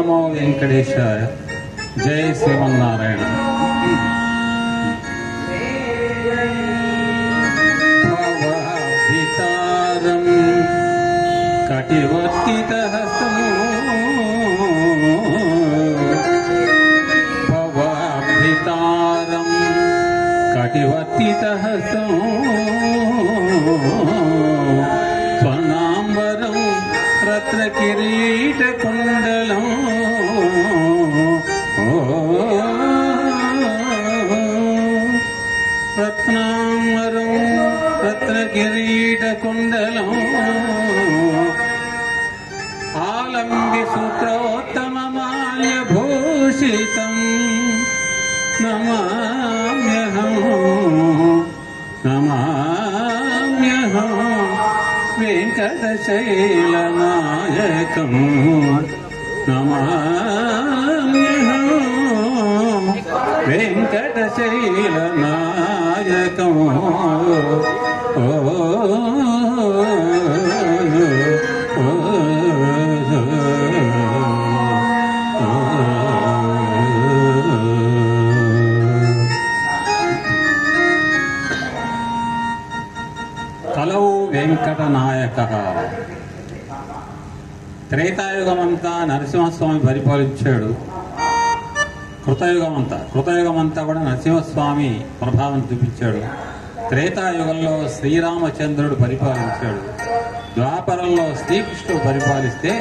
నమో వెంకటేశాయ. జై శ్రీమన్నారాయణ. భవాభితారం కటివర్తితహస్తం భవాభితారం కటివర్తితహస్తం స్వర్ణాంబరం రత్నకిరీటకుండలం రత్నాంబరం రత్నకిరీటకుండలం ఆలంబి సూత్రోత్తమమాల్యభూషితం నమామ్యహం నమామ్యహం వెంకటశైలనాయకం నమామ్యహం వెంకటశైలనాయకం. కలౌ వెంకటనాయక. త్రేతాయుగమంతా నరసింహస్వామి పరిపాలించాడు. కృతయుగమంతా కూడా నరసింహస్వామి ప్రభావం చూపించాడు. త్రేతాయుగంలో శ్రీరామచంద్రుడు పరిపాలించాడు. ద్వాపరంలో శ్రీకృష్ణుడు పరిపాలిస్తే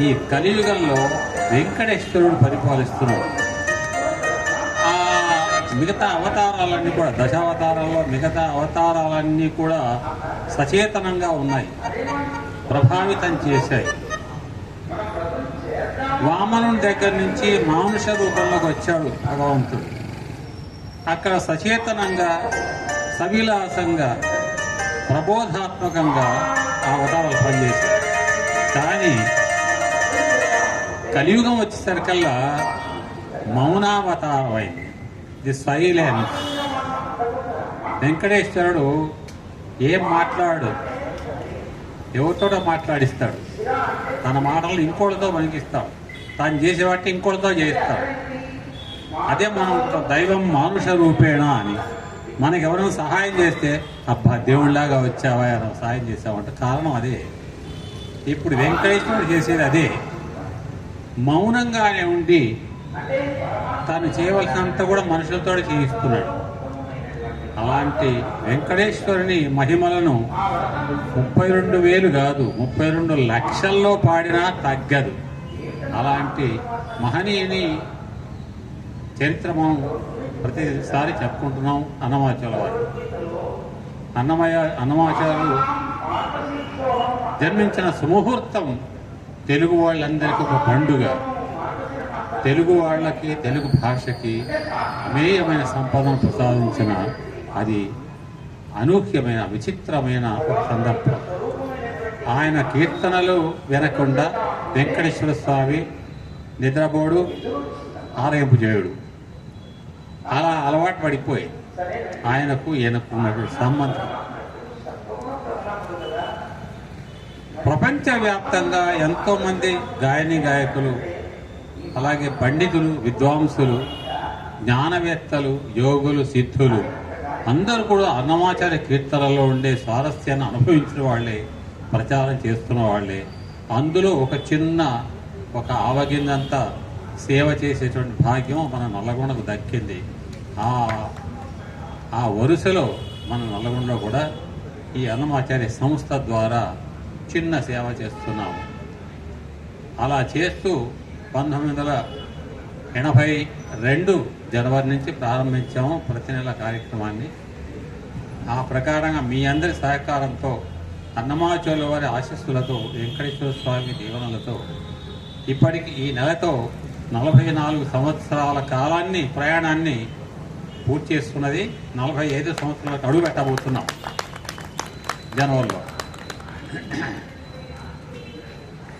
ఈ కలియుగంలో వెంకటేశ్వరుడు పరిపాలిస్తున్నాడు. మిగతా అవతారాలన్నీ కూడా దశావతారాల్లో మిగతా అవతారాలన్నీ కూడా సచేతనంగా ఉన్నాయి, ప్రభావితం చేశాయి. వామనుడి దగ్గర నుంచి మానుష రూపంలోకి వచ్చాడు భగవంతుడు. అక్కడ సచేతనంగా సవిలాసంగా ప్రబోధాత్మకంగా ఆ అవతారాలు పనిచేశాయి. కానీ కలియుగం వచ్చేసరికల్లా మౌనావతారమైంది, ది సైలెన్స్. వెంకటేశ్వరుడు ఏం మాట్లాడు, ఎవరితోటో మాట్లాడిస్తాడు. తన మాటలు ఇంకోళ్ళతో పలికిస్తాడు, తాను చేసేవాటి ఇంకోళ్ళతో చేయిస్తాడు. అదే మనం దైవం మానుష రూపేణ అని. మనకి ఎవరైనా సహాయం చేస్తే అబ్బా దేవుళ్ళలాగా వచ్చావా సహాయం చేసావంటే కారణం అదే. ఇప్పుడు వెంకటేశ్వరుడు చేసేది అదే. మౌనంగానే ఉండి తాను చేయవలసినంత కూడా మనుషులతో చేయిస్తున్నాడు. అలాంటి వెంకటేశ్వరుని మహిమలను 32,000 కాదు 32 లక్షల్లో పాడినా తగ్గదు. అలాంటి మహనీయుని చరిత్ర మనం ప్రతిసారి చెప్పుకుంటున్నాం. అన్నమాచార్యుల వారు అన్నమాచార్యులు జన్మించిన సుముహూర్తం తెలుగు వాళ్ళందరికీ ఒక పండుగ. తెలుగు వాళ్ళకి, తెలుగు భాషకి అమేయమైన సంపదను ప్రసాదించిన అది అనూహ్యమైన విచిత్రమైన ఒక సందర్భం. ఆయన కీర్తనలు వినకుండా వెంకటేశ్వర స్వామి నిద్రపోడు, ఆలయంపు చేయుడు. అలా అలవాటు పడిపోయి ఆయనకు ఈయనకు ఉన్నటువంటి సంబంధం. ప్రపంచవ్యాప్తంగా ఎంతోమంది గాయకులు, అలాగే పండితులు, విద్వాంసులు, జ్ఞానవేత్తలు, యోగులు, సిద్ధులు అందరూ కూడా అన్నమాచార్య కీర్తనలో ఉండే స్వారస్యాన్ని అనుభవించిన వాళ్ళే, ప్రచారం చేస్తున్న వాళ్ళే. అందులో ఒక ఆవగిందంతా సేవ చేసేటువంటి భాగ్యం మన నల్లగొండకు దక్కింది. ఆ వరుసలో మన నల్లగొండలో కూడా ఈ అన్నమాచార్య సంస్థ ద్వారా చిన్న సేవ చేస్తున్నాము. అలా చేస్తూ 1982 జనవరి నుంచి ప్రారంభించాము ప్రతి నెల కార్యక్రమాన్ని. ఆ ప్రకారంగా మీ అందరి సహకారంతో, అన్నమాచార్యుల వారి ఆశీస్సులతో, వెంకటేశ్వర స్వామి దీవెనలతో ఇప్పటికి ఈ నెలతో 44 సంవత్సరాల ప్రయాణాన్ని పూర్తి చేసుకున్నది. 45 సంవత్సరాలకు అడుగు పెట్టబోతున్నాం జనవరిలో.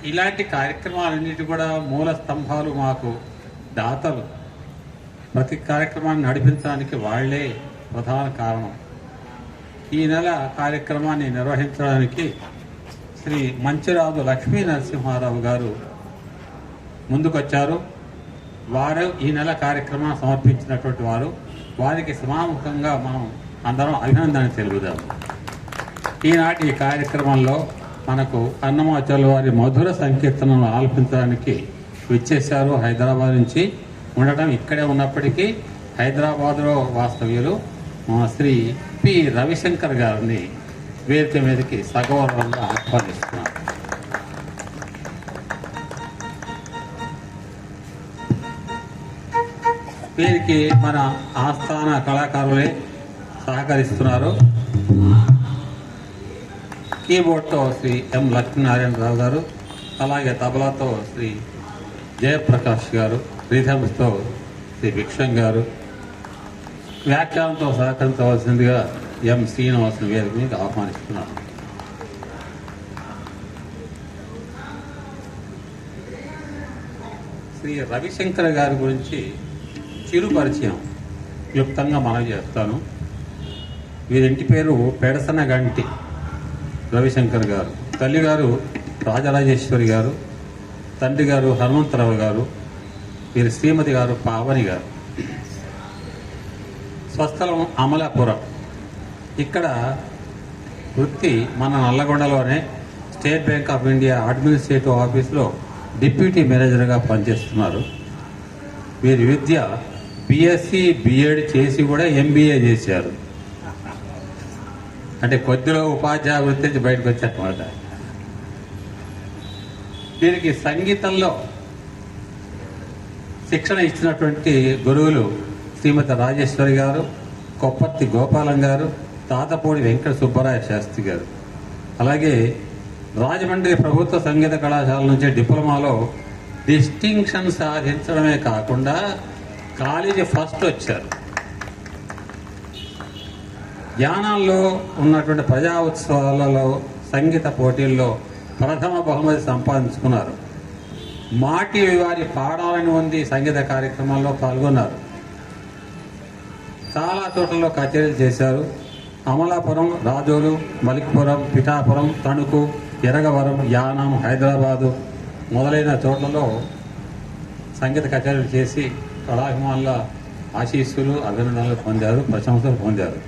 ఇలాంటి కార్యక్రమాలన్నిటి కూడా మూల స్తంభాలు మాకు దాతలు. ప్రతి కార్యక్రమాన్ని నడిపించడానికి వాళ్లే ప్రధాన కారణం. ఈ నెల కార్యక్రమాన్ని నిర్వహించడానికి శ్రీ మంచిరాజు లక్ష్మీ నరసింహారావు గారు ముందుకొచ్చారు. వారు ఈ నెల కార్యక్రమం సమర్పించినటువంటి వారికి సమాముఖంగా మనం అందరం అభినందన తెలుపుదాం. ఈనాటి ఈ కార్యక్రమంలో మనకు అన్నమాచార్యుల వారి మధుర సంకీర్తనను ఆలపించడానికి విచ్చేశారు. హైదరాబాద్ నుంచి ఉండటం ఇక్కడే ఉన్నప్పటికీ హైదరాబాద్లో వాస్తవ్యులు శ్రీ పి రవిశంకర్ గారిని వేదిక మీదకి సగౌరవంగా ఆహ్వానిస్తున్నారు. వీరికి మన ఆస్థాన కళాకారులే సహకరిస్తున్నారు. కీబోర్డ్తో శ్రీ ఎం లక్ష్మీనారాయణరావు గారు, అలాగే తబలాతో శ్రీ జయప్రకాష్ గారు, రిథమ్స్తో శ్రీ భిక్షం గారు, వ్యాఖ్యానంతో సహకరించవలసిందిగా ఎం శ్రీనివాసుని వేదిక మీద ఆహ్వానిస్తున్నారు. శ్రీ రవిశంకర్ గారి గురించి చిరు పరిచయం క్లుప్తంగా మనం చేస్తాను. వీరింటి పేరు పెడసన గంటి రవిశంకర్ గారు. తల్లిగారు రాజరాజేశ్వరి గారు, తండ్రి గారు హనుమంతరావు గారు, వీరి శ్రీమతి గారు పావని గారు. స్వస్థలం అమలాపురం. ఇక్కడ వృత్తి మన నల్లగొండలోనే State Bank of India administrative ఆఫీస్లో డిప్యూటీ మేనేజర్గా పనిచేస్తున్నారు. వీరి విద్య బిఎస్సి బిఎడ్ చేసి కూడా ఎంబీఏ చేశారు. అంటే కొద్దిలో ఉపాధ్యాయ వృత్తి నుంచి బయటకు వచ్చారన్నమాట. వీరికి సంగీతంలో శిక్షణ ఇచ్చినటువంటి గురువులు శ్రీమతి రాజేశ్వరి గారు, కొప్పర్తి గోపాలం గారు, తాతపూడి వెంకట సుబ్బరాయ శాస్త్రి గారు. అలాగే రాజమండ్రి ప్రభుత్వ సంగీత కళాశాల నుంచి డిప్లొమాలో డిస్టింక్షన్ సాధించడమే కాకుండా కాలేజీ ఫస్ట్ వచ్చారు. జ్ఞానాల్లో ఉన్నటువంటి ప్రజా ఉత్సవాలలో సంగీత పోటీల్లో ప్రథమ బహుమతి సంపాదించుకున్నారు. మాటి వారి పాడాలని ఉంది సంగీత కార్యక్రమాల్లో పాల్గొన్నారు. చాలా చోట్లలో కచేరీలు చేశారు. అమలాపురం, రాజోలు, మలిక్పురం, పిఠాపురం, తణుకు, ఎరగవరం, యానం, హైదరాబాదు మొదలైన చోట్లలో సంగీత కచేరీలు చేసి కళాభిమానుల ఆశీస్సులు, అభినందనలు పొందారు, ప్రశంసలు పొందారు.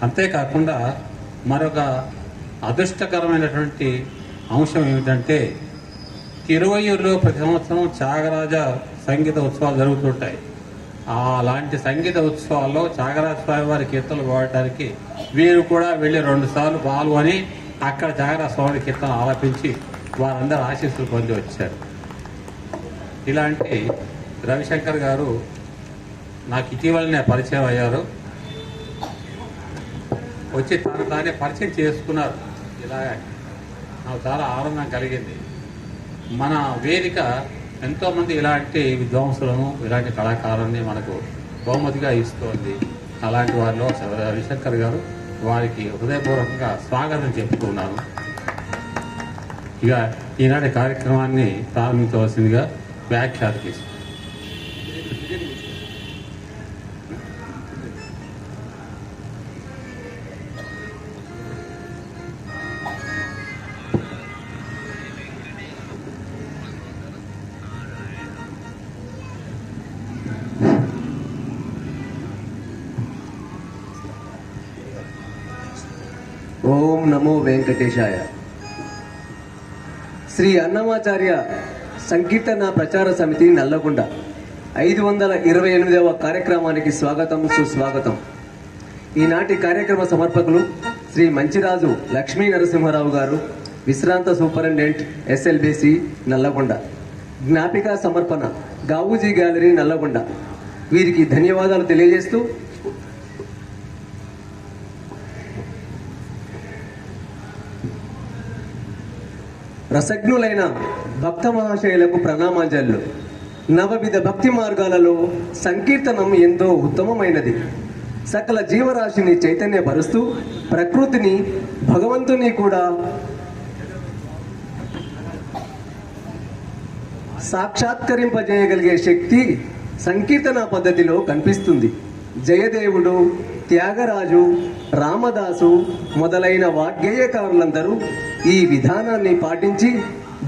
అంతేకాకుండా మరొక అదృష్టకరమైనటువంటి అంశం ఏమిటంటే తిరువయ్యూరులో ప్రతి సంవత్సరం త్యాగరాజ సంగీత ఉత్సవాలు జరుగుతుంటాయి. అలాంటి సంగీత ఉత్సవాల్లో త్యాగరాజ స్వామి వారి కీర్తనలు పాడటానికి వీరు కూడా వెళ్ళి 2 సార్లు పాల్గొని అక్కడ త్యాగరాజ స్వామి కీర్తన ఆలపించి వారందరూ ఆశీస్సులు పొంది వచ్చారు. ఇలాంటి రవిశంకర్ గారు నాకు ఇటీవలనే పరిచయం అయ్యారు. వచ్చి తానే పరిచయం చేసుకున్నారు. ఇలాగ నాకు చాలా ఆనందం కలిగింది. మన వేదిక ఎంతోమంది ఇలాంటి విద్వాంసులను, ఇలాంటి కళాకారుల్ని మనకు బహుమతిగా ఇస్తోంది. అలాంటి వారిలో రవిశంకర్ గారు, వారికి హృదయపూర్వకంగా స్వాగతం చెప్పుకున్నాను. ఇక ఈనాటి కార్యక్రమాన్ని ప్రారంభించవలసిందిగా వ్యాఖ్యాత తీసుకు. ఓం నమో వెంకటేశాయ. శ్రీ అన్నమాచార్య సంకీర్తన ప్రచార సమితి నల్లగొండ 528వ కార్యక్రమానికి స్వాగతం, సుస్వాగతం. ఈనాటి కార్యక్రమ సమర్పకులు శ్రీ మంచిరాజు లక్ష్మీ నరసింహారావు గారు, విశ్రాంత సూపరింటెండెంట్ ఎస్ఎల్బిసి నల్లగొండ. జ్ఞాపిక సమర్పణ గావూజీ గ్యాలరీ నల్లగొండ. వీరికి ధన్యవాదాలు తెలియజేస్తూ రసజ్ఞులైన భక్త మహాశయులకు ప్రణామాంజలు. నవవిధ భక్తి మార్గాలలో సంకీర్తనం ఎంతో ఉత్తమమైనది. సకల జీవరాశిని చైతన్యపరుస్తూ ప్రకృతిని, భగవంతుని కూడా సాక్షాత్కరింపజేయగలిగే శక్తి సంకీర్తన పద్ధతిలో కనిపిస్తుంది. జయదేవుడు, త్యాగరాజు, రామదాసు మొదలైన వాగ్గేయకారులందరూ ఈ విధానాన్ని పాటించి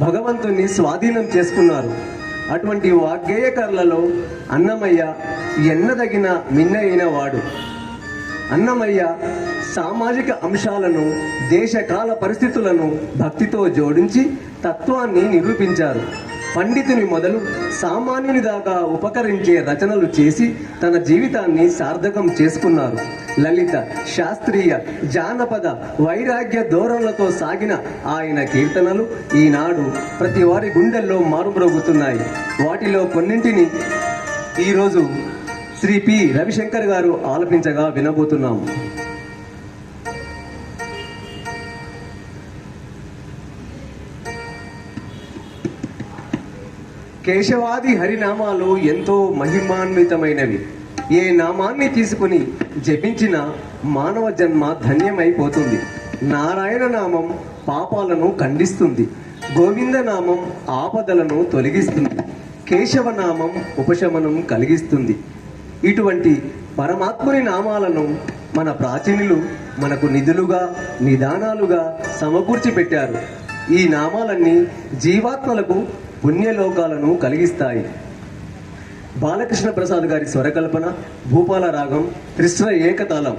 భగవంతుని స్వాధీనం చేసుకున్నారు. అటువంటి వాగ్గేయకర్లలో అన్నమయ్య ఎన్నదగిన మిన్నైన వాడు. అన్నమయ్య సామాజిక అంశాలను, దేశకాల పరిస్థితులను భక్తితో జోడించి తత్వాన్ని నిరూపించారు. పండితుని మొదలు సామాన్యుని దాకా ఉపకరించే రచనలు చేసి తన జీవితాన్ని సార్థకం చేసుకున్నారు. లలిత, శాస్త్రీయ, జానపద, వైరాగ్య ధోరణులతో సాగిన ఆయన కీర్తనలు ఈనాడు ప్రతి వారి గుండెల్లో మారుమ్రోగుతున్నాయి. వాటిలో కొన్నింటిని ఈరోజు శ్రీ పి రవిశంకర్ గారు ఆలపించగా వినబోతున్నాము. కేశవాది హరినామాలు ఎంతో మహిమాన్వితమైనవి. ఏ నామాన్ని తీసుకుని జపించిన మానవ జన్మ ధన్యమైపోతుంది. నారాయణ నామం పాపాలను ఖండిస్తుంది. గోవింద నామం ఆపదలను తొలగిస్తుంది. కేశవనామం ఉపశమనం కలిగిస్తుంది. ఇటువంటి పరమాత్ముని నామాలను మన ప్రాచీనులు మనకు నిధులుగా, నిదానాలుగా సమకూర్చి పెట్టారు. ఈ నామాలన్నీ జీవాత్మలకు పుణ్యలోకాలను కలిగిస్తాయి. బాలకృష్ణ ప్రసాద్ గారి స్వరకల్పన, భూపాల రాగం, త్రిస్ర ఏకతాళం.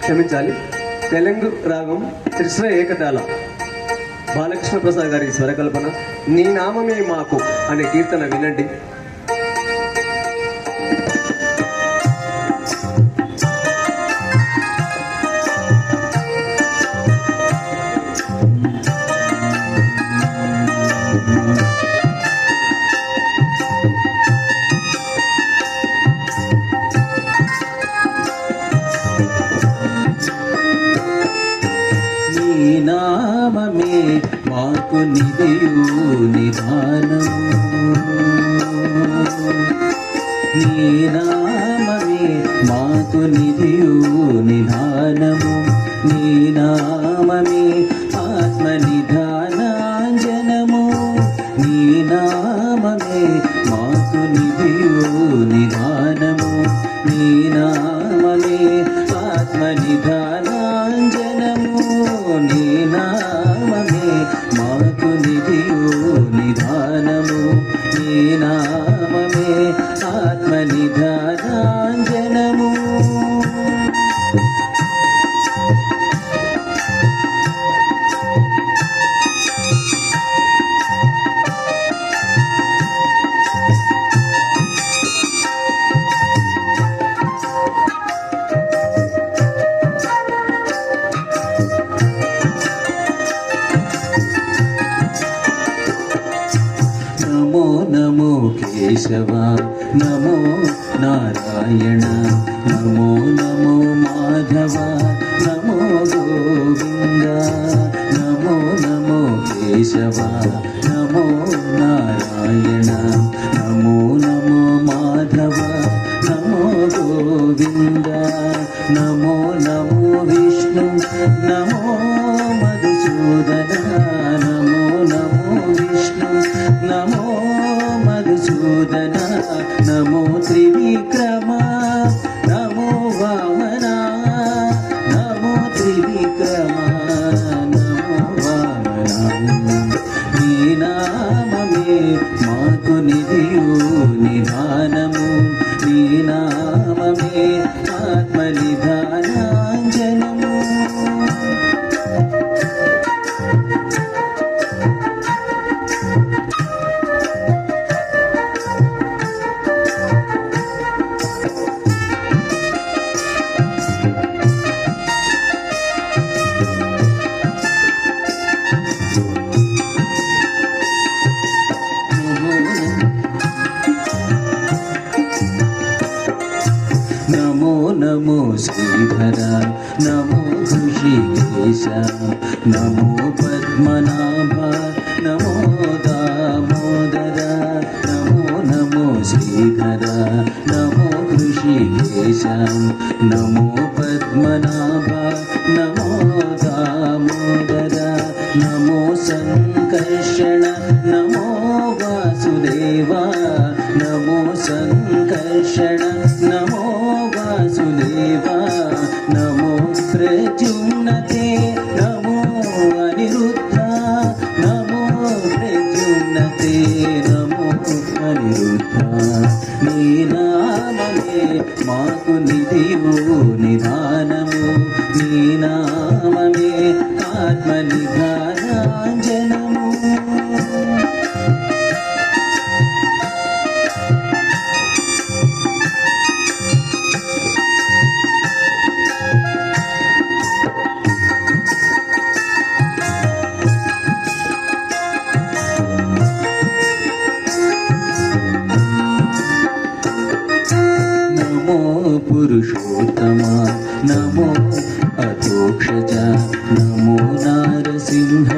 క్షమించాలి, తెలంగు రాగం త్రిస్ర ఏకతాళం. బాలకృష్ణ ప్రసాద్ గారి స్వరకల్పన. నీ నామమే మాకు అనే కీర్తన వినండి. నామమే మాకు నిధియు నిదానము, నీ నామమే మాకు నిధియు నిదానము, నీ నామమే ఆత్మ నిధానాంజనము, నీ నామమే మాకు నిధియు నిదానము, నీ నామమే ఆత్మ నిధానాంజనము, నీ నామమే మాకు నిధియు నిదానము, నీ నామమే ఆత్మ నిధానాంజనము. నమో నమో కేశవ, నమో నారాయణ, నమో నమో మాధవ, నమో గోవింద, నమో నమో కేశవ, నమో నారాయణ, నమో నమో మాధవ, నమో గోవింద, నమో నమో విష్ణు, నమో మధుసూదన, నమో నమో విష్ణు, నమో మధుసూదన, నమో త్రివిక్రమ, నమో వామన, నమో త్రివిక్రమ, నమో వామన. నీ నామమే మాకు నిధియు నిదానము, నీ నామమే ఆత్మ నిధానాంజనము. నమో నమో శ్రీధర, నమో హృషికేశ, నమో పద్మనాభ, నమో దామోదర, నమో నమో శ్రీధర, నమో హృషికేశ, నమో పద్మనాభ, నమో దామోదర, నమో సంకర్షణ, నమో వాసుదేవ, నమో సంకర్షణ, నమో వాసుదేవ, నమో ప్రద్యుమ్నతే, నమో నామమే ఆత్మనిధానాంజనము నమో పురుషోత్తమ నమో అతోక్షజ నమో నారసింహ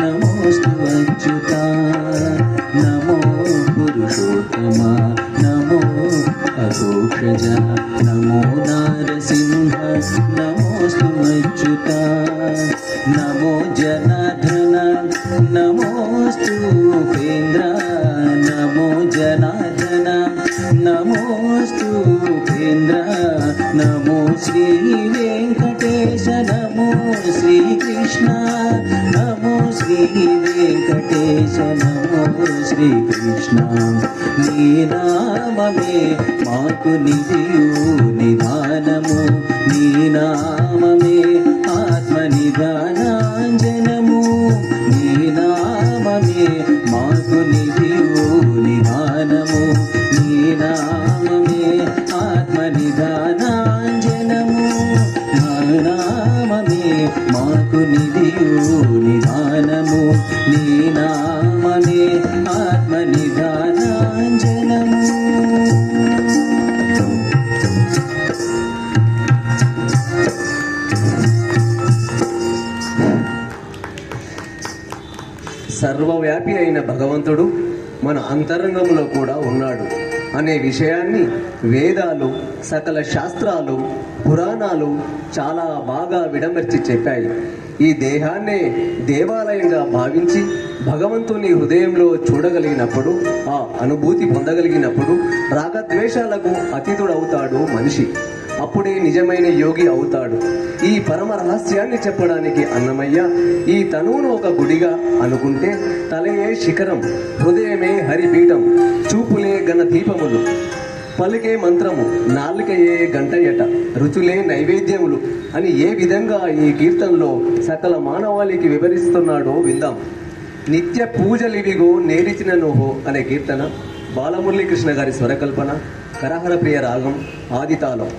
నమోస్తు అచ్యుత నమో పురుషోత్తమ నమో అతోక్షజ నమో నారసింహ నమోస్తు అచ్యుత నమో జనార్దన నమోస్తు ఉపేంద్ర నమో జనార్దన నమోస్తు ఉపేంద్ర నమో శ్రీ వెంకటేశ నమో శ్రీకృష్ణ నమో శ్రీ వెంకటేశ నమో శ్రీకృష్ణ నీ నామమే మాకు నిధియు నిదానము నీ నామమే ఆత్మనిదానాంజనము నీ నామమే మాకు నిధియు నిదానము నీ నామమే ఆత్మనిదానాంజనము నా నామమే మాకు నిధియు నిదానము నీ నామమే ఆత్మనిదానాంజనము సర్వవ్యాపి అయిన భగవంతుడు మన అంతరంగంలో కూడా ఉన్నాడు అనే విషయాన్ని వేదాలు సకల శాస్త్రాలు పురాణాలు చాలా బాగా విడమర్చి చెప్పాయి. ఈ దేహాన్నే దేవాలయంగా భావించి భగవంతుని హృదయంలో చూడగలిగినప్పుడు, ఆ అనుభూతి పొందగలిగినప్పుడు రాగద్వేషాలకు అతీతుడవుతాడు మనిషి. అప్పుడే నిజమైన యోగి అవుతాడు. ఈ పరమ రహస్యాన్ని చెప్పడానికి అన్నమయ్య ఈ తనువును ఒక గుడిగా అనుకుంటే తలయే శిఖరం, హృదయమే హరిపీఠం, చూపులే ఘన దీపములు, పలికే మంత్రము, నాలుకయే గంటయట, రుచులే నైవేద్యములు అని ఏ విధంగా ఈ కీర్తనలో సకల మానవాళికి వివరిస్తున్నాడో విందాం. నిత్య పూజలివిగో నేరిచిన నోహో అనే కీర్తన బాలమురళీకృష్ణ గారి స్వరకల్పన, కరహర ప్రియ రాగం, ఆదితాళం.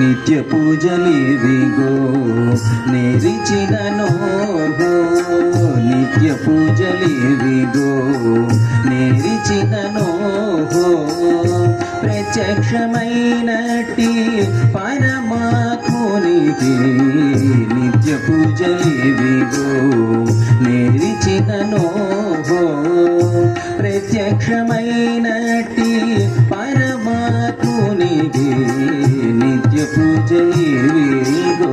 నిత్య పూజలివిగో నేరిచిన నోహో, నిత్య పూజలివిగో నేరిచిన నోహో, ప్రత్యక్షమైనట్టి పరమాత్మునికి నిత్య పూజలివిగో నేరిచిన నోహో, ప్రత్యక్షమైనట్టి పరమాత్మునికి నిత్య పూజలివిగో.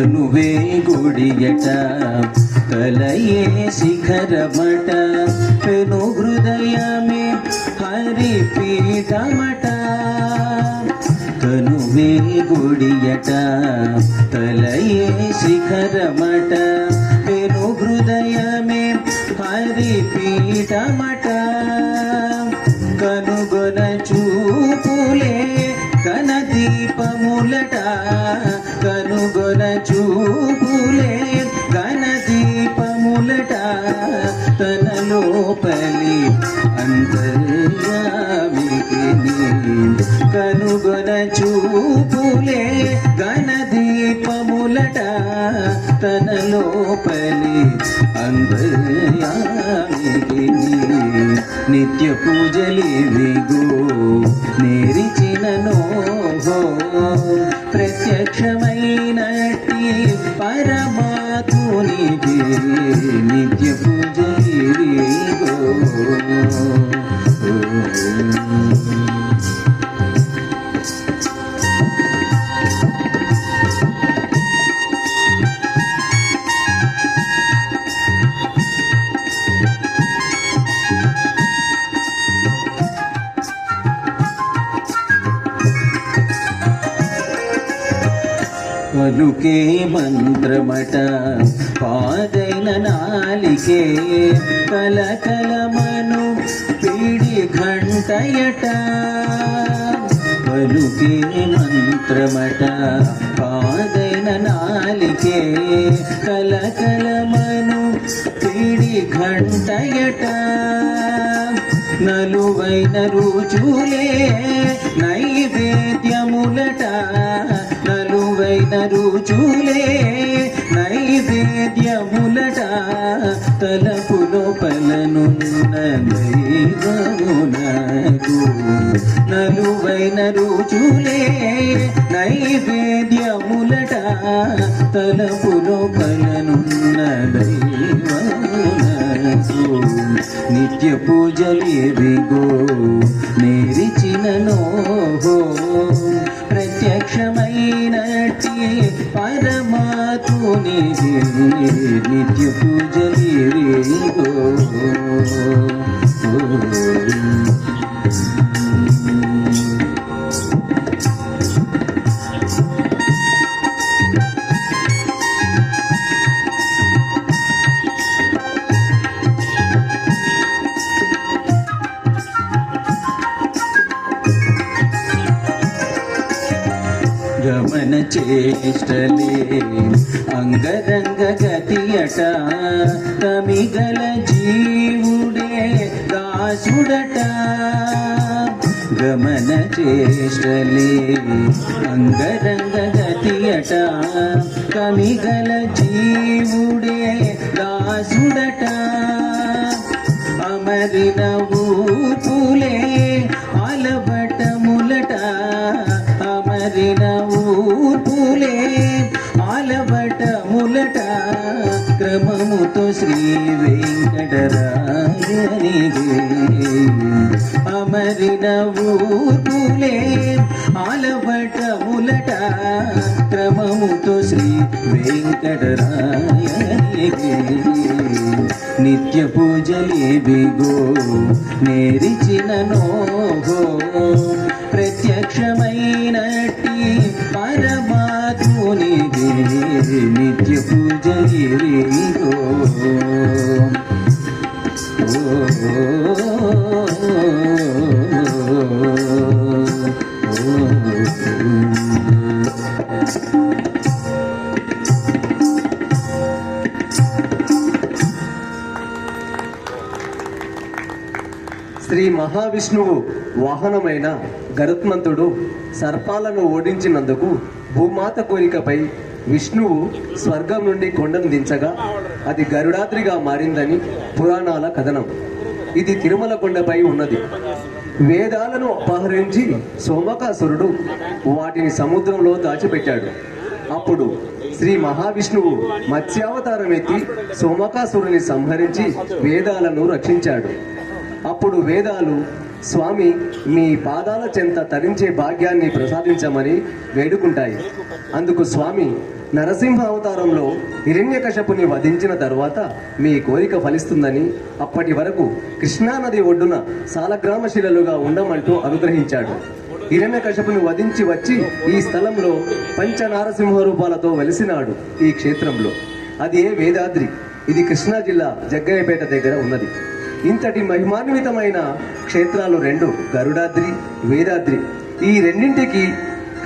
కనువే గుడియట కలయే శిఖరమట పెను హృదయమే హరిపీఠమట కనువే గుడియట కలయే శిఖరమట పెను హృదయమే హరిపీఠమట కనుగొన చూపులే ఘనదీపములట కనుగొన చూపులే ఘనదీపములట తన లోపలి అంతర్యామికి కనుగొన చూపులే ఘనదీపములట తన లోపలి అంతర్యామికి నిత్య పూజలివిగో నేరిచిననో ప్రత్యక్షమైనట్టి పరమాత్మునికి నిత్య పూజలివిగో పలుకే మంత్రమట పాదైన నాలికే కలకలమను పీడి ఘంటయట పలుకే మంత్రమట పాదైన నాలికే కలకలమను పీడి ఘంటయట నలువైన రుచులే నైవేద్యములట నలువైన రుచులే నైవేద్యములట తలపులో పలనున్న దైవమునకు నలువైన రుచులే నైవేద్యములట తలపులో పలనున్న దైవమునకు నిత్య పూజలివిగో నేరిచిననో ప్రత్యక్షమైనట్టి పరమాత్మునికి నిత్య పూజలివిగో గమన చేష్టలే అంగరంగ గతియట తమిగల జీవుడే దాసుడట గమన చేష్టలే అంగరంగ గతియట తమిగల జీవుడే దాసుడట అమరిన ఊపులే ఆలబటములట అమరిన ఊపులే ఆలబటములట క్రమముతో శ్రీ వెంకటరాయనిగే అమరిన ఊపులే ఆలబటములట క్రమముతో శ్రీ వెంకటరాయనిగే నిత్య పూజలివిగో నేరిచిననో ప్రత్యక్షమైనట్టి పరమాత్మునికి నిత్య పూజలివిగో శ్రీ మహావిష్ణువు వాహనమైన గరుత్మంతుడు సర్పాలను ఓడించినందుకు భూమాత కోరికపై విష్ణువు స్వర్గం నుండి కొండను దించగా అది గరుడాద్రిగా మారిందని పురాణాల కథనం. ఇది తిరుమల కొండపై ఉన్నది. వేదాలను అపహరించి సోమకాసురుడు వాటిని సముద్రంలో దాచిపెట్టాడు. అప్పుడు శ్రీ మహావిష్ణువు మత్స్యావతారం ఎత్తి సోమకాసురుని సంహరించి వేదాలను రక్షించాడు. అప్పుడు వేదాలు స్వామి మీ పాదాల చెంత తరించే భాగ్యాన్ని ప్రసాదించమని వేడుకుంటాయి. అందుకు స్వామి నరసింహ అవతారంలో హిరణ్యకశపుని వధించిన తర్వాత మీ కోరిక ఫలిస్తుందని అప్పటి వరకు కృష్ణానది ఒడ్డున సాలగ్రామ శిలలుగా ఉండమంటూ అనుగ్రహించాడు. హిరణ్యకశపుని వధించి వచ్చి ఈ స్థలంలో పంచనారసింహ రూపాలతో వెలిసినాడు. ఈ క్షేత్రంలో అది వేదాద్రి. ఇది కృష్ణా జిల్లా జగ్గయ్యపేట దగ్గర ఉన్నది. ఇంతటి మహిమాన్వితమైన క్షేత్రాలు రెండు, గరుడాద్రి, వేదాద్రి. ఈ రెండింటికి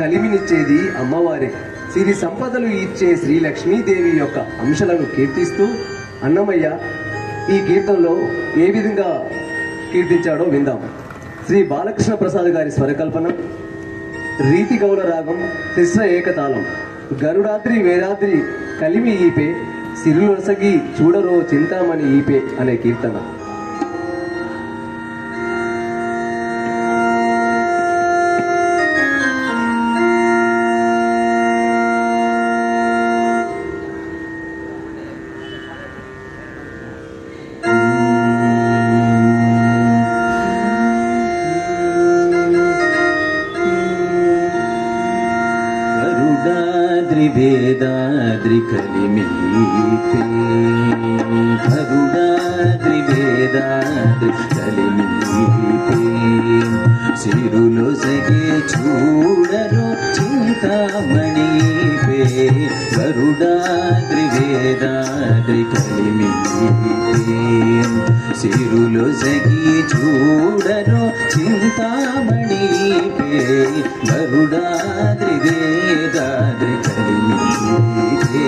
కలిమినిచ్చేది అమ్మవారే. సిరి సంపదలు ఇచ్చే శ్రీ లక్ష్మీదేవి యొక్క అంశాలను కీర్తిస్తూ అన్నమయ్య ఈ కీర్తనలో ఏ విధంగా కీర్తించాడో విందాం. శ్రీ బాలకృష్ణ ప్రసాద్ గారి స్వరకల్పన, రీతి గౌల రాగం, తిస్ర ఏకతాళం. గరుడాద్రి వేదాద్రి కలిమి ఈపే, సిరులొసగి చూడరో చింతామణి ఈపే అనే కీర్తన. వేదాద్రి కలిమీపే, గరుడాద్రి వేదాద్రి కలిమీపే, సిరులొసగే చూడరో చింతామణీపే, గరుడాద్రి వేదాద్రి కలిమీపే, సిరులొసగి చూడరో చింతామణీపే, గరుడాద్రి వేదాద్రి కలిమీపే.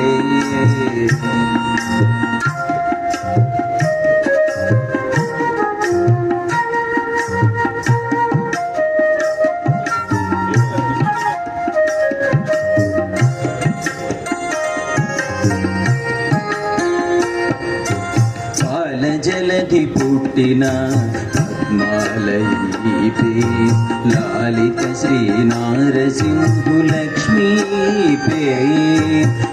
జలధి పుట్టిన పద్మాలయీపే, లాలిత శ్రీ నారసింహు లక్ష్మీపే,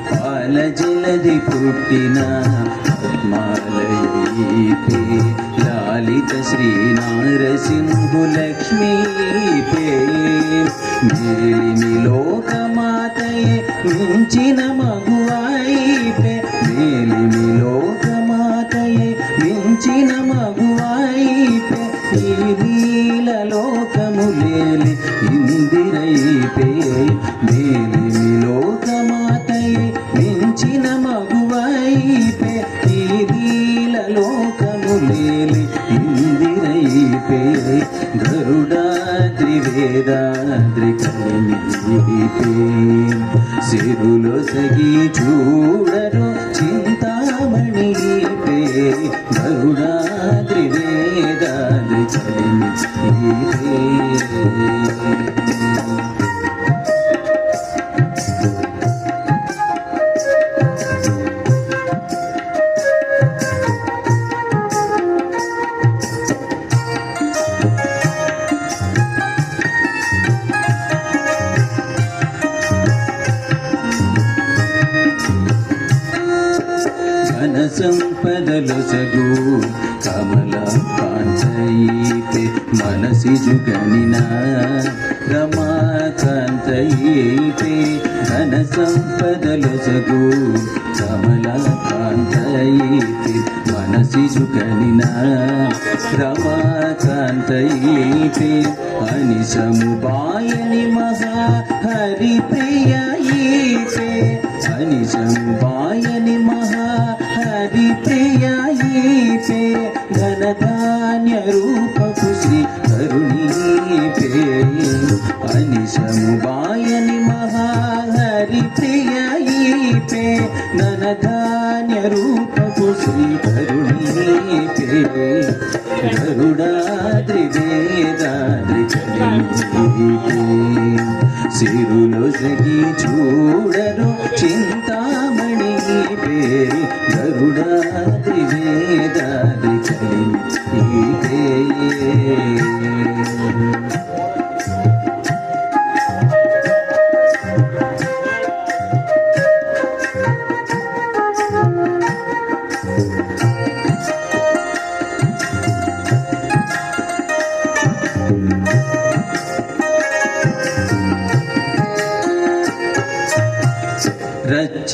పాల జలధి పుట్టిన పద్మాలయీపే, లాలిత శ్రీ నారసింహు లక్ష్మీపే, మేలిమి లోకమాతయే మించిన మగువాయిపే, మేలిమి లోకమాతయే మించిన మగువాయిపే, ఈ నీల లోకములేలి ఇందిరైపే, మేలిమి లోకమాతయే మించిన మగువాయిపే, ఈ నీల లోకములేలి ఇందిరైపే, గరుడాద్రి వేదాద్రి కలిమీపే, సిరులొసగి చూడరో చింతామణీపే, గరుడాద్రి వేదాద్రి కలిమీపే. సంపదలొసగు కమల కాంతయీపే, మనసి జుగనిన రమాకాంతయీపే, ఘన సంపదలొసగు కమల కాంతయీపే, మనసి జుగనిన రమాకాంతయీపే, అనిశము బాయని మహా హరి ప్రియయీపే, అనిశము బాయని మహా హరి ప్రియయీపే, ఘనధాన్య రూపపు శ్రీ కరుణీపే, అనిశము బాయని మహా హరి ప్రియయీపే, ఘనధాన్య రూపపు శ్రీ కరుణీపే, గరుడాద్రి వేదాద్రి కలిమీపే, సిరులొసగి చూడరో చింతామణీపే, గరుడాద్రి వేదాద్రి కలిమీపే.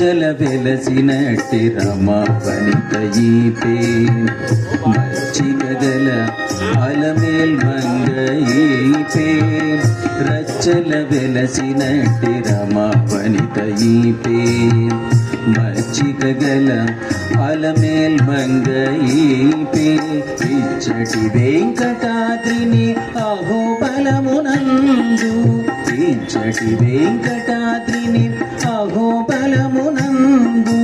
రచ్చల వెలసినట్టి రమా వనిత ఈపే మచ్చిక గల అలమేల్ మంగ ఈపే రచ్చల వెలసినట్టి రమా వనిత ఈపే మచ్చిక గల అలమేల్ మంగ ఈపే ఇచ్చటి వెంకటాద్రిని అహోబలమునందు ఇచ్చటి వెంకటాద్రిని అహోబలమునందు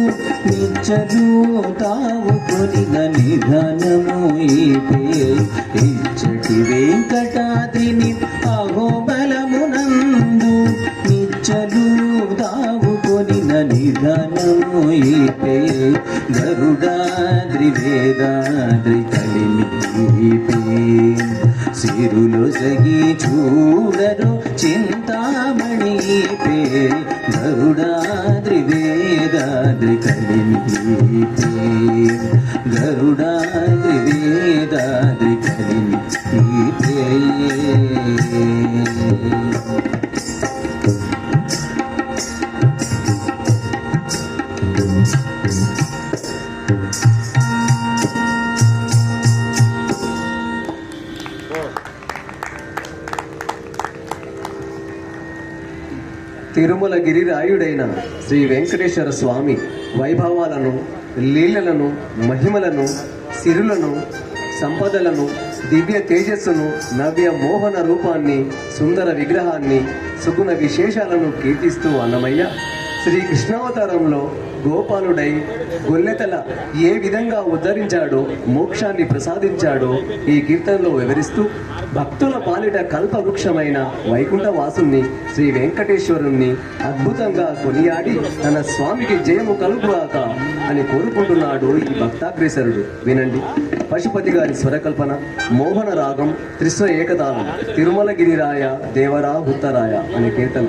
నిచ్చలు తావు కొనిన నిధనము ఈపే ఇచ్చటి వెంకటాద్రిని అహోబలమునందు నిచ్చలు తావు కొనిన నిధనము ఈపే గరుడాద్రి వేదాద్రి కలిమి ఈపే సిరులో సగి చూడరు చింతామణి పే గరుడాద్రి వేదాద్రి కలిమి పే గరుడాద్రి వేదాద్రి కలిమి పే తిరుమల గిరిరాయుడైన శ్రీ వెంకటేశ్వర స్వామి వైభవాలను, లీలలను, మహిమలను, సిరులను, సంపదలను, దివ్య తేజస్సును, నవ్య మోహన రూపాన్ని, సుందర విగ్రహాన్ని, సుగుణ విశేషాలను కీర్తిస్తూ అన్నమయ్య శ్రీ కృష్ణావతారంలో గోపాలుడై గొల్లెతల ఏ విధంగా ఉద్ధరించాడో, మోక్షాన్ని ప్రసాదించాడో ఈ కీర్తనలో వివరిస్తూ భక్తుల పాలిట కల్పవృక్షమైన వైకుంఠవాసుని శ్రీ వెంకటేశ్వరుణ్ణి అద్భుతంగా కొనియాడి తన స్వామికి జయము కలుగుగాక అని కోరుకుంటున్నాడు ఈ భక్తాగ్రేసరుడు. వినండి. పశుపతి గారి స్వరకల్పన, మోహన రాగం, త్రిస్వ ఏకతాళం, తిరుమల గిరిరాయ దేవరా ఉత్తరాయ అనే కీర్తన.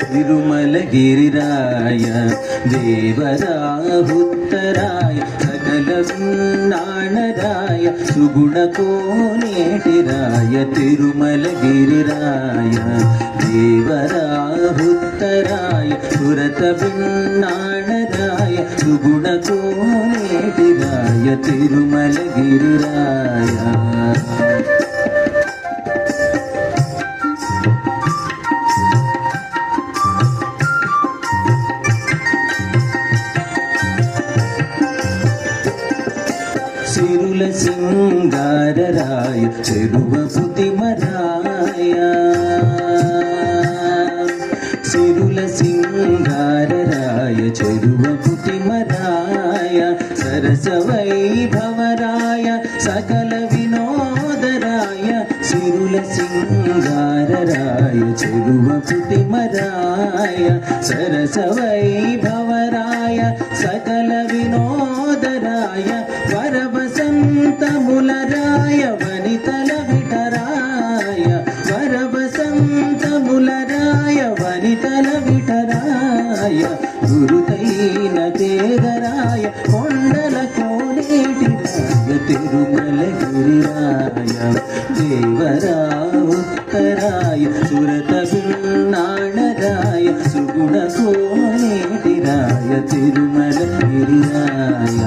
తిరుమల గిరిరాయ దేవరా ఉత్తరాయ సకల నాణరాయ సుగుణ కోనేటిరాయ తిరుమల గిరిరాయ దేవరా ఉత్తరాయ సురత నాణరాయ సుగుణ కోనేటిరాయ తిరుమల గిరిరాయ. సిరుల సింగారరాయ చెరువపుతి మరాయ సిరుల సింగారరాయ చెరువపుతి మరాయ సరస వైభవరాయ సకల వినోదరాయ సిరుల సింగారరాయ చెరువపుతి మరాయ సరస వైభవరాయ సకల వినోదరాయ వరవసంతములరాయ వనితల విఠరాయ వరవసంతములరాయ వనితల విఠరాయ గురుతైన తేగరాయ కొండల కోనేటిరాయ తిరుమల గిరిరాయ దేవరా ఉత్తరాయ సురత నాణరాయ సుగుణ కోనేటిరాయ తిరుమల గిరిరాయ.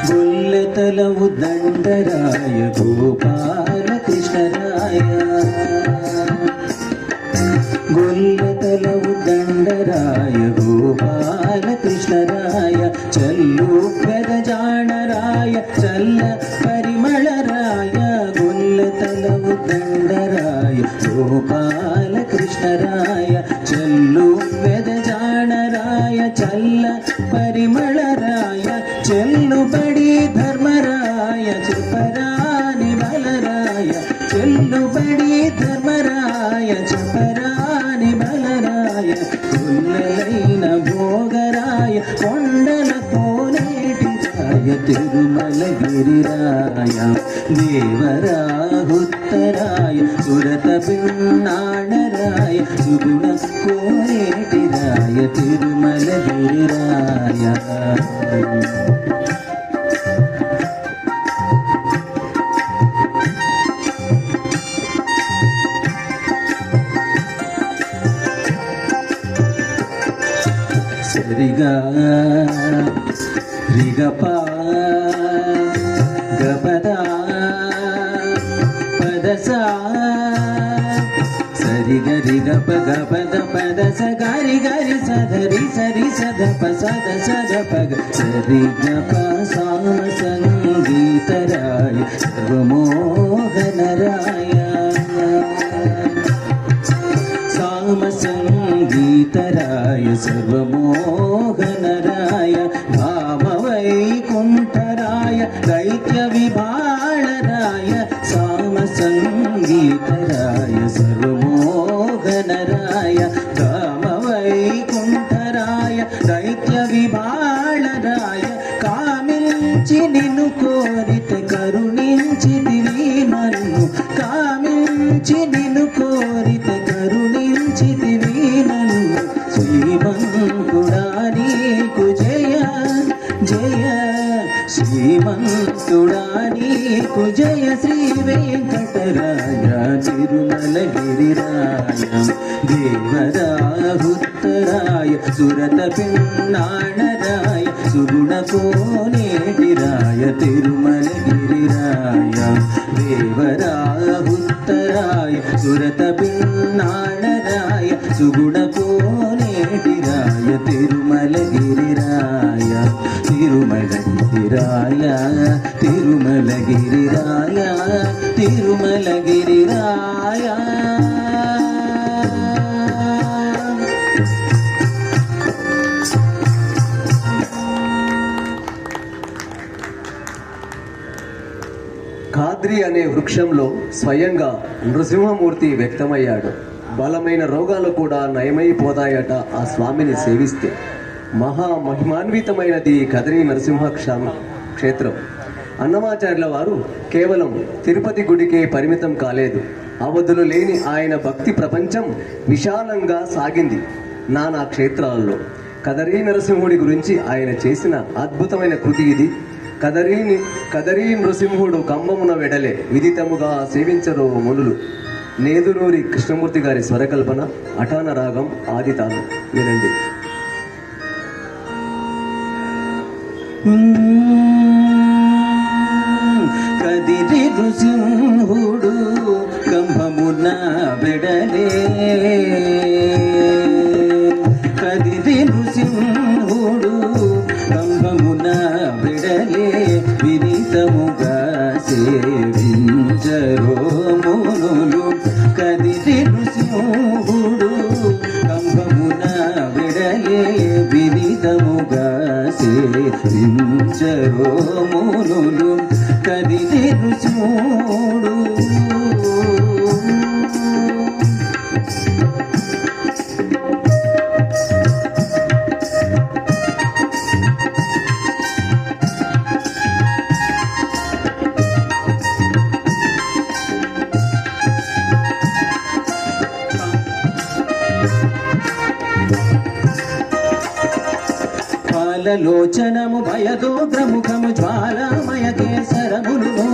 గొల్లెతలవు దండరాయ గోపాల కృష్ణరాయ గొల్లెతలవు దండరాయ గోపాల కృష్ణరాయ చల్లు పెదజాణరాయ చల్ల పరిమళరాయ గొల్లెతలవు దండరాయ గోపాల కృష్ణరాయ చల్లు పెదజాణరాయ చల్ల పరిమళరాయ చెల్లుబడి ధర్మరాయ చెప్పరాని బలరాయ చెల్లుబడి ధర్మరాయ చెప్పరాని బలరాయ కొల్లెలైన భోగరాయ కొండల తిరుమలగిరిరాయ దేవరాహుత్తరాయ సురత పిన్నాణరాయ సుగుణ కోనేటిరాయ తిరుమలగిరిరాయ. సరిగా రిగపా గపదా పదసా సరిగ రిగప గపద పదస గారి గారి సదరి సరి సదప సద సద పగ సరిగప సామ సంగీతరాయ సర్వమోహనరాయ సామ సంగీతరాయ సర్వమోహనరాయ భామవైకుంఠరాయ దైత్య విభాళరాయ సామ సంగీతరాయ సర్వమోహనరాయ భామవైకుంఠరాయ దైత్య విభాళరాయ కామించి నిన్ను కోరిత కరుణించితివి నన్ను కామించి నిన్ను కోరిత కరుణించితివి నన్ను శ్రీమంతుడా నీకు జయ జయ శ్రీమంతుడా నీకు జయ శ్రీ వెంకటరాయ తిరుమలగిరిరాయ దేవరాహుత్తరాయ సురత పిన్నాణరాయ సుగుణ కోనేటిరాయ తిరుమలగిరిరాయ దేవరాహుత్తరాయ సురత పిన్నాణరాయ సుగుణ కోనేటిరాయ తిరుమలగిరిరాయ తిరుమలగిరిరాయ తిరుమలగిరిరాయ తిరుమలగిరిరాయ. ఖాద్రి అనే వృక్షంలో స్వయంగా నృసింహమూర్తి వ్యక్తమయ్యాడు. బలమైన రోగాలు కూడా నయమైపోతాయట ఆ స్వామిని సేవిస్తే. మహామహిమాన్వితమైనది కదిరి నరసింహ క్షేత్రం. అన్నమాచార్యుల వారు కేవలం తిరుపతి గుడికే పరిమితం కాలేదు. అవధులు లేని ఆయన భక్తి ప్రపంచం విశాలంగా సాగింది నానా క్షేత్రాల్లో. కదరీ నరసింహుడి గురించి ఆయన చేసిన అద్భుతమైన కృతి ఇది. కదరీ నృసింహుడు కంబమున వెడలే విదితముగా సేవించరు మునులు. నేదునూరి కృష్ణమూర్తి గారి స్వరకల్పన, అఠాన రాగం, ఆదితాళం. వినండి. కదిరి నృసింహుడు కంబమున వెడలే కదిరి నృసింహుడు కంబమున వెడలే విదితముగా సేవించరో మునులు. కదిరి నృసింహుడు కంబమున వెడలే విదితముగా సేవించరో మునులు. కదిరి నృసింహుడు పాలలోచనము భయదోగ్రముఖము జ్వాలామయ కేసరములును.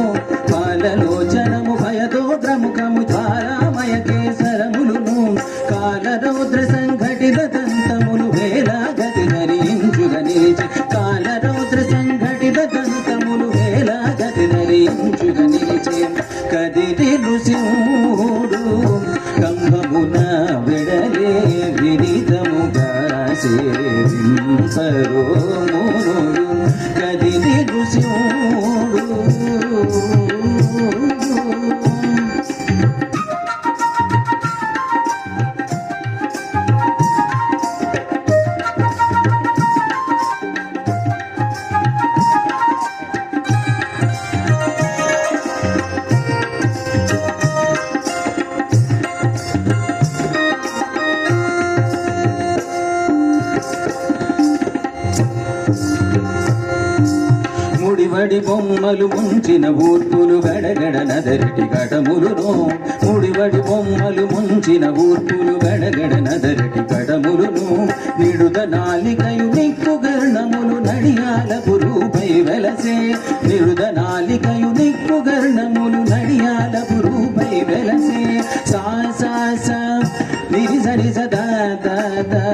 పాలలోచనము భయదోగ్రముఖము జ్వాలామయ కేసరములును. కాలరౌద్ర సంఘటిత దంతములు వేలాగతి ధరించుగ నిలిచి. కాలరౌద్ర సంఘటిత దంతములు వేలాగతి ధరించుగ నిలిచి. కదిరి నృసింహుడు కంబమున వెడలే విదితముగా సేవించరో మునులు. కదిరి నృసింహుడు ముడివడి బొమ్మలు ముంచిన ఊర్పులు గడగడ నదరటి ఘటములును ముడివడి బొమ్మలు ముంచిన ఊర్పులు గడగడ నదరటి ఘటములును నిడుద నాలికయు నిక్కు గర్ణములు నడియాల పురుపై వెలసే నిడుద నాలికయు నిక్కు గర్ణములు నడియాల పురుపై వెలసే సా సా సా నిరి సరి సదా దా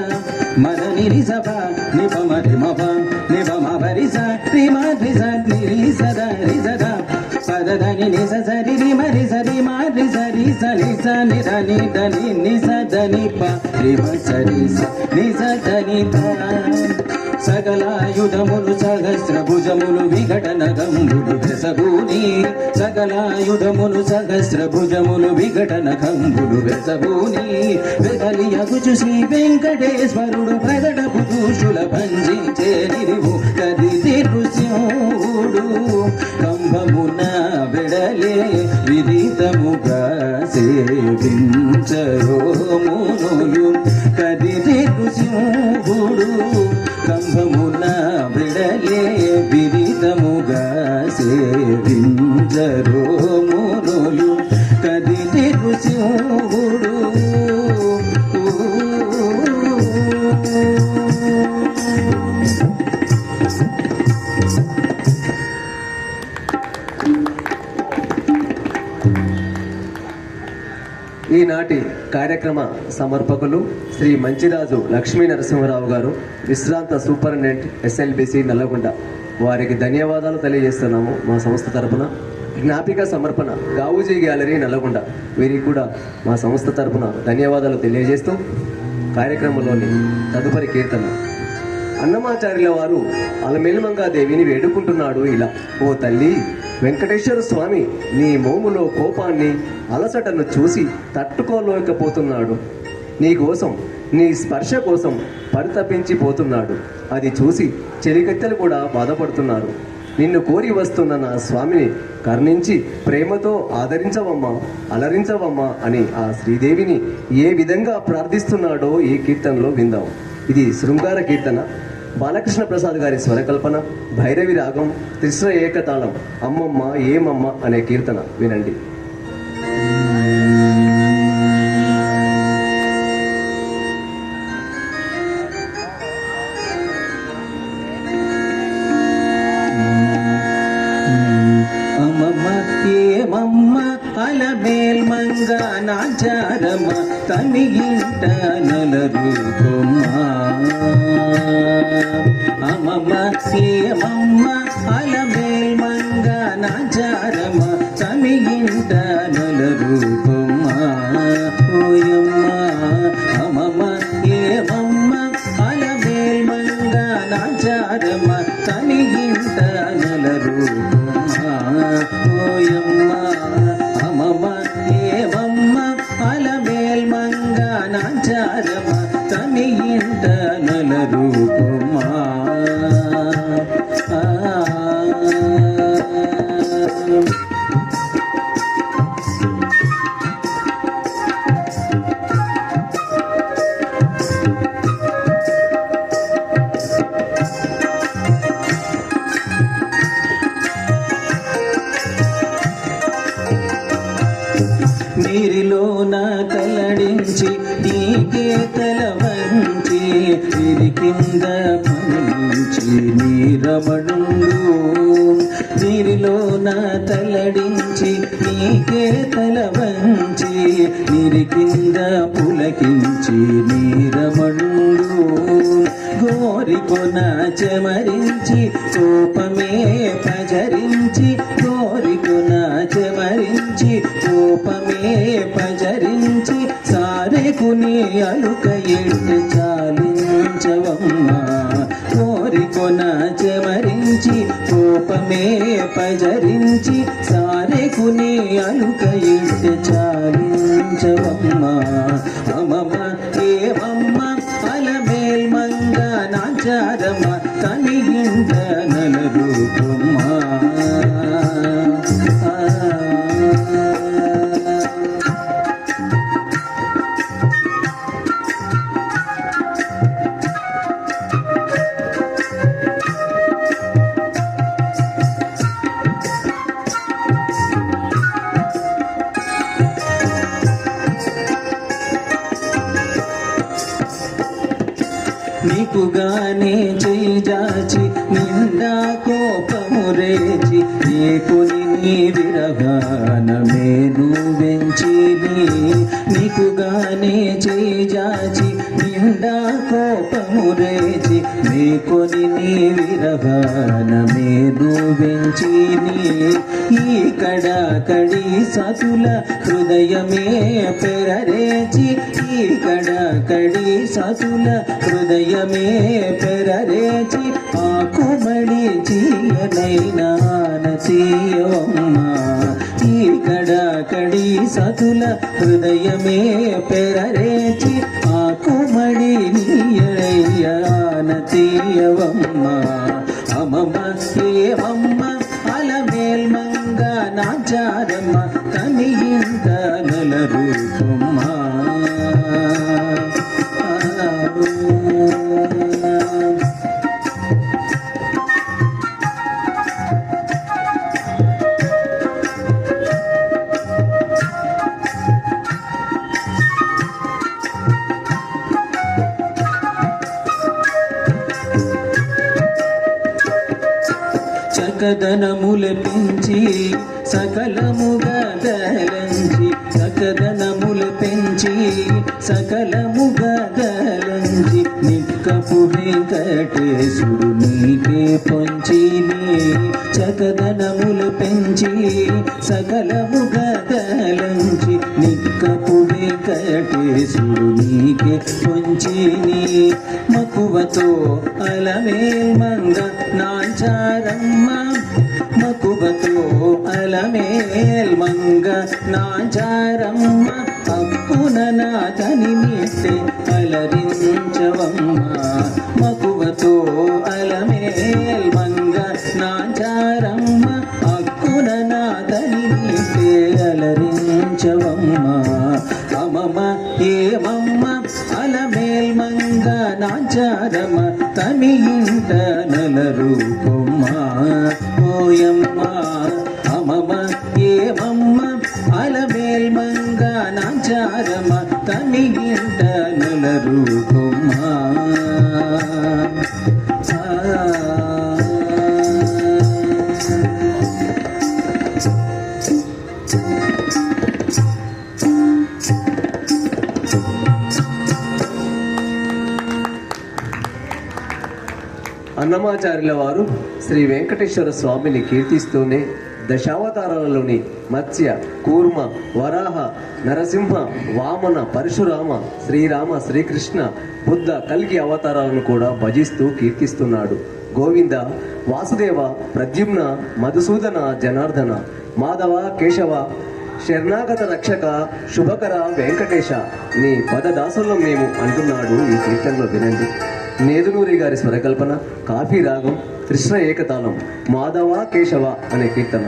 మద నిరి సభ నిప మరి మప నిప మరి స రి మ రి స నిరి సదా రి సదా పద దని ని స సరి రి మరి సరి మ రి సరి సరి స ని ద ని ద ని ని స ద ని ప రి మ సరి స ని స ద ని ప సకలాయుధములు సహస్రభుజములు విఘటన గంభులు వెసభూని సకలాయుధములు సహస్రభుజములు విఘటన గంభులు వెసభూని వెగలియగుచు శ్రీ వెంకటేశ్వరుడు ప్రగటపు దూషుల భంజించే నిరివు కదిది నృసింహుడు కంభమున వెడలే విదితముగా సేవించరో మునులు కదిది నృసింహుడు కంభమున విడలే విదితముగా సేవించరో మునులు కదిది నృసింహుడు ఈనాటి కార్యక్రమ సమర్పకులు శ్రీ మంచిరాజు లక్ష్మీ నరసింహరావు గారు, విశ్రాంత సూపరింటెండెంట్ SLBC నల్లగొండ. వారికి ధన్యవాదాలు తెలియజేస్తున్నాము మా సంస్థ తరపున. జ్ఞాపిక సమర్పణ గావుజీ గ్యాలరీ నల్లగొండ, వీరికి కూడా మా సంస్థ తరపున ధన్యవాదాలు తెలియజేస్తూ కార్యక్రమంలోని తదుపరి కీర్తన. అన్నమాచార్యుల వారు అలమేల్మంగాదేవిని వేడుకుంటున్నాడు ఇలా: ఓ తల్లి వెంకటేశ్వర స్వామి, నీ మోములో కోపాన్ని అలసటను చూసి తట్టుకోలేకపోతున్నాడు. నీ కోసం, నీ స్పర్శ కోసం పరితపించిపోతున్నాడు. అది చూసి చెలికత్తెలు కూడా బాధపడుతున్నారు. నిన్ను కోరి వస్తున్న నా స్వామిని కరుణించి ప్రేమతో ఆదరించవమ్మా, అలరించవమ్మా అని ఆ శ్రీదేవిని ఏ విధంగా ప్రార్థిస్తున్నాడో ఈ కీర్తనలో విందాం. ఇది శృంగార కీర్తన. బాలకృష్ణ ప్రసాద్ గారి స్వరకల్పన, భైరవి రాగం, త్రిశ్ర ఏకతాళం, అమ్మమ్మ ఏమమ్మ అనే కీర్తన వినండి. అమ్మమ్మ ఏమమ్మ అలమేల్మంగ నాచారమ్మ తమిగింట నలరుకొమ్మ అమ్మమ్మ ఏమమ్మ అలమేల్మంగ నాచారమ్మ తమిగింట నలరుకొమ్మ ఓయమ్మ అమ్మమ్మ ఏమమ్మ అలమేల్మంగ నాచారమ్మ తమిగింట నలరుకొమ్మ ఓయమ్మ అమ్మమ్మ ఏమమ్మ అలమేల్మంగ నాచారమ్మ తమిగింట నలరుకొమ్మ నీరిలోన తలడించి నీకే తల వంచి నీరి కింద పనించి నీరమణుండు నీరిలోన తలడించి నీకే తల వంచి నీరి కింద పులకించి నీరమణుండు గోరికొన చెమరించి కోపమే పజరించి గోరికొన చెమరించి కోపమే పజరించి సారెకుని అలుక ఎట్టు చాలించవమ్మ కోరికొన చెమరించి కోపమే పజరించి సారెకుని అలుక ఎట్టు చాలించవమ్మ అమ్మమ్మ ఏమమ్మ అలమేల్మంగ నాచారమ్మ తనిగింట నలరుకొమ్మ నీకుగానే చేజాచి నిండా కోపము రేచి ఏకుని నీ విరహాన మేను వెంచిని నీకుగానే చేజాచి నిండా కోపము రేచి మేకొని నీ విరహాన మేను వెంచిని ఈ కడాకడి సతుల హృదయమే పెరరేచి ఈ కడాకడి సతుల హృదయమే పెరరేచి ఆకుమడి చీయనైనానతీయమ్మ ఈ కడాకడి సతుల హృదయమే పెరరేచి ఆకుమడి నీయనతీయవమ్మ అమమ్మ ఏమమ్మ అలమేల్మంగ నాచారమ్మ కనియింత నలరూపమ్మ చకదనముల పెంచి సకలముగా దలంచి చకదనముల పెంచి సకలముగా దలంచి నిక్కపు వెంకటేశుడు నీకే పొంచిని చకదనముల పెంచి సకలముగా దలంచి నిక్కపు వెంకటేశుడు నీకే పొంచిని మకువతో అలమేల్మంగ నాంచారమ్మ మకువతో అలమేల్మంగ నాంచారమ్మ అప్పున నాతని మీటే అలరించవమ్మ మకువతో అలమేల్మంగ నాంచారమ్మ అక్కున నాతని మీటే అలరించవమ్మ అమమ ఏమమ్మ అలమేల్మంగ నాంచారమ్మ తమియింట నలరూపమ్మ ఓయమ్మ అమమ ఏమమ్మ అలమేల్మంగ నాంచారమ్మ తమియింట నలరూపమ్మ అన్నమాచార్యుల వారు శ్రీ వెంకటేశ్వర స్వామిని కీర్తిస్తూనే దశావతారాలలోని మత్స్య కూర్మ వరాహ నరసింహ వామన పరశురామ శ్రీరామ శ్రీకృష్ణ బుద్ధ కల్కి అవతారాలను కూడా భజిస్తూ కీర్తిస్తున్నాడు. గోవింద వాసుదేవ ప్రద్యుమ్న మధుసూదన జనార్దన మాధవ కేశవ శరణాగత రక్షక శుభకర వెంకటేశ నీ పదదాసుల్లో మేము అంటున్నాడు ఈ కీర్తనలో వినండి. నేదునూరి గారి స్వరకల్పన, కాఫీ రాగం, కృష్ణ ఏకతాళం, మాధవ కేశవ అనే కీర్తన.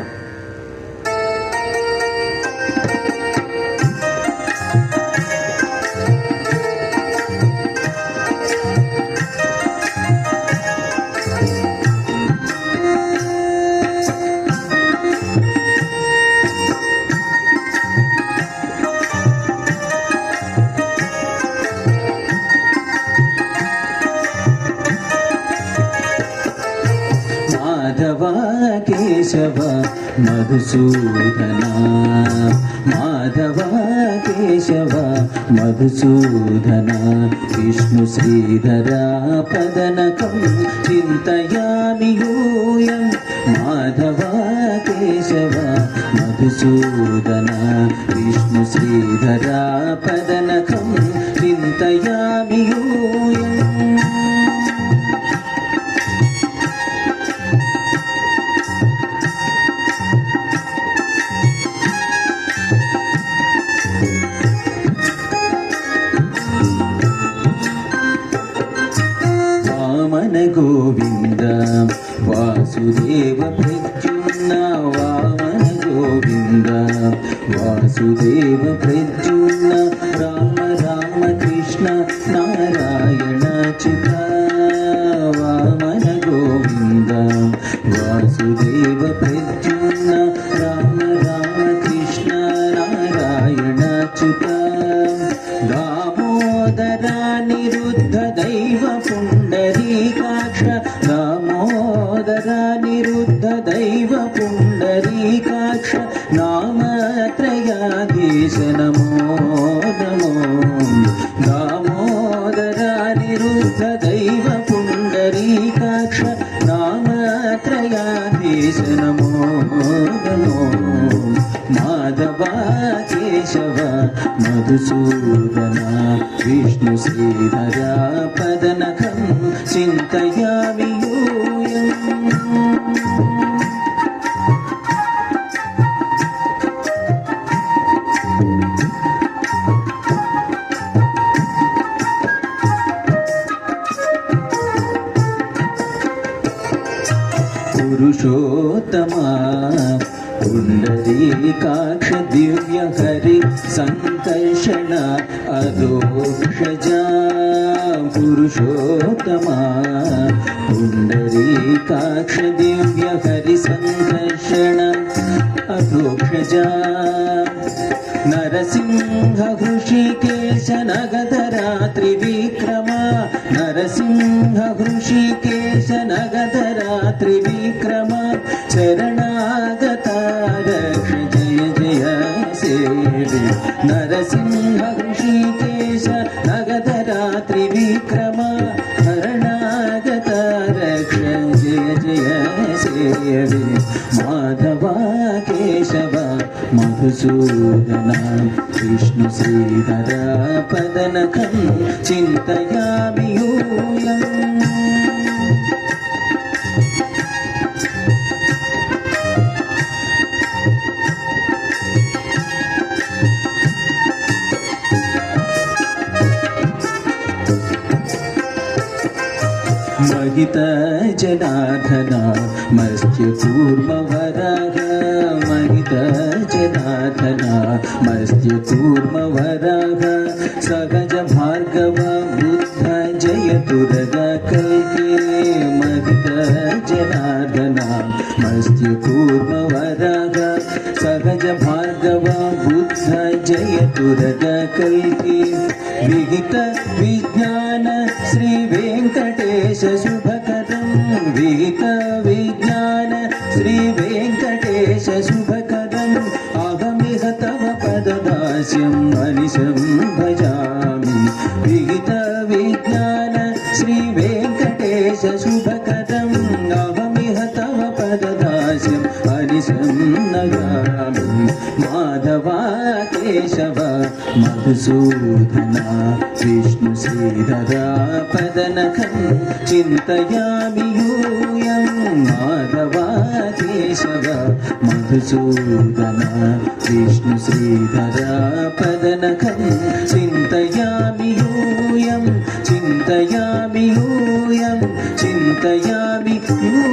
మాధవ కేశవ మధుసూదన మాధవ కేశవ మధుసూదన విష్ణు శ్రీధర పదనకం చింతయామి యూయం మాధవ కేశవ మధుసూదన విష్ణు శ్రీధర పదనకం చింతయామి యూయం వామన గోవింద వాసుదేవ ప్రద్యుమ్న వామన గోవింద వాసుదేవ ప్రద్యుమ్న రామ రామ కృష్ణ నారాయణ చుత వామన గోవింద వాసుదేవ ప్రద్యుమ్న రామ రామ కృష్ణ నారాయణ చుత దామోదర నిరుద్ధ దైవ పుండ నమో నమో దామోదరానిరుద్ధ దైవ పుండరీకాక్ష నామత్రయాధీశ నమో నమో మాధవ కేశవ మధుసూదన విష్ణు శ్రీధర పదనకం చింతయామి యూయం. పురుషోత్తమా పుండరీకాక్ష దివ్య హరి సంకర్షణ అదోక్షజా పురుషోత్తమా పుండరీకాక్ష దివ్య హరి సంకర్షణ అదోక్షజా నరసింహ హృషికేశ నగధరాత్రి విక్రమ నరసింహ హృషికేశ నగధరాత్రి విక్రమ శరణాగత రక్ష జయ జయ సేవి నరసింహ హృషికేశ నగధరాత్రి విక్రమ శరణాగత రక్ష జయ జయ సేవి మాధవ కేశవ మధుసూదన విష్ణు శ్రీధర పదనకం చింతయామి యూయం. महित जनार्दन मत्स्य कूर्म वराह महित जनार्दन मत्स्य कूर्म वराह सहज भार्गव बुद्ध जय दुर्ग कल्के महित जनार्दन मत्स्य कूर्म वराह सहज भार्गव बुद्ध जय दुर्ग कल्के विहित विज्ञान श्री वेंकटेश शुभकरं विहित विज्ञान श्री वेंकटेश शुभकरं अहमिह तव पददास्यम् अनिशं भजामि विहित विज्ञान श्री वेंकटेश शुभकरं अहमिह तव पददास्यम् अनिशं नगामि माधवा केशव मधुसूदन विष्णु श्रीधर पदनकं चिन्तयामि यूयं माधवा केशव मधुसूदन विष्णु श्रीधर पदनकं चिन्तयामि यूयं चिन्तयामि यूयं चिन्तयामि यूयम्.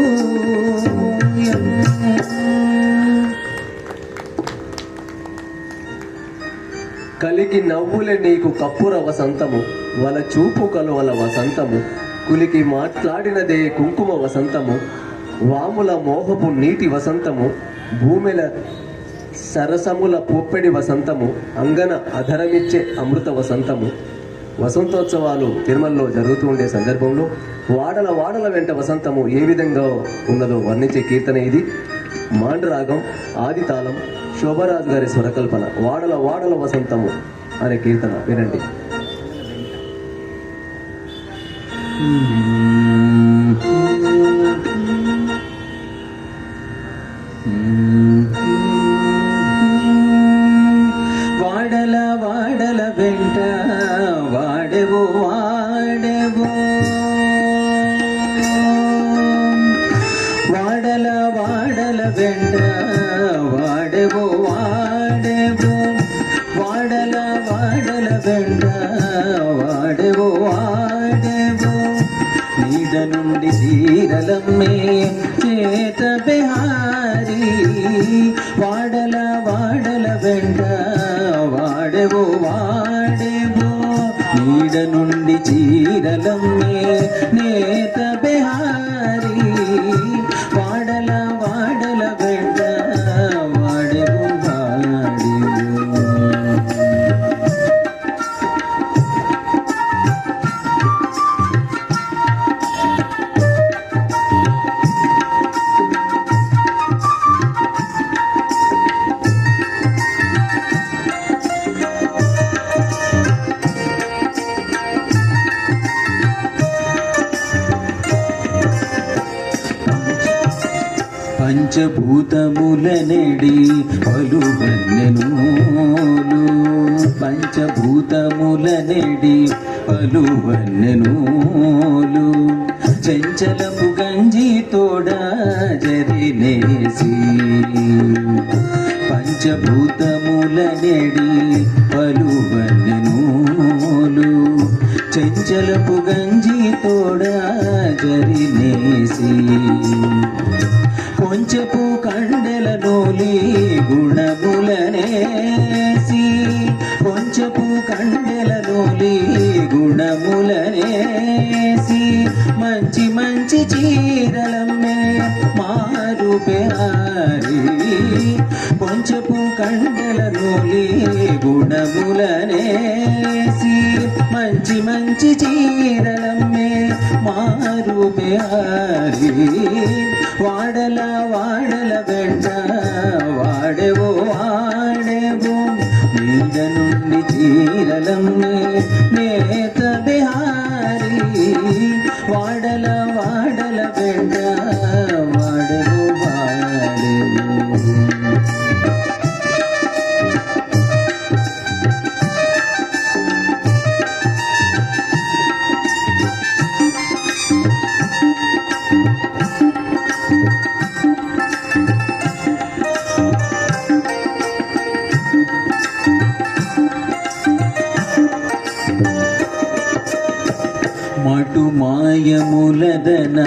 కలికి నవ్వులే నీకు కప్పుర వసంతము వల చూపు కలువల వసంతము కులికి మాట్లాడినదే కుంకుమ వసంతము వాముల మోహపు నీటి వసంతము భూమిల సరసముల పొప్పెడి వసంతము అంగన అధరమిచ్చే అమృత వసంతము. వసంతోత్సవాలు తిరుమలలో జరుగుతూ ఉండే సందర్భంలో వాడల వాడల వెంట వసంతము ఏ విధంగా ఉన్నదో వర్ణించే కీర్తన ఇది. మాండరాగం ఆది తాళం శోభరాజు గారి స్వరకల్పన వాడల వాడల వసంతము అనే కీర్తన వినండి. వాడల వాడల వెంట వాడెవో వాడెవో వాడల వాడల వెంట వాడెవో వాడెవో వాడల వాడల వెంట వాడెవో వాడెవో నీడ నుండి చీరలమ్మే చేత బిహారీ వాడల వాడల వెంట వాడెవో వాడెవో నీడ నుండి చీరలమ్మే నేత బిహారీ వాడల వాడల వెంట వాడెవో వాడెవో. పంచభూతములనెడి పలువన్నెనూలు పంచభూతములనెడి పలువన్నెనూలు చెంచలపు గంజి తోడా జరినేసి పంచభూతములనెడి పలువన్నెనూలు చెంచలపు గంజి తోడా జరినేసి కొంచెపు కండెల నోలి గుణములనేసి కొంచెపు కండెల నోలి గుణములనేసి మంచి మంచి చీరలమ్మే మారు బెహారి కొంచెపు కండెల నోలి గుణములనేసి మంచి మంచి చీరలమ్మే మారు బెహారి వాడల వాడల వెంట వాడెవో వాడెవో నీడ నుండి చీరలమ్మే నేత బిహారీ వాడల వాడల వెంట వాడెవో వాడెవో మటు మాయములదన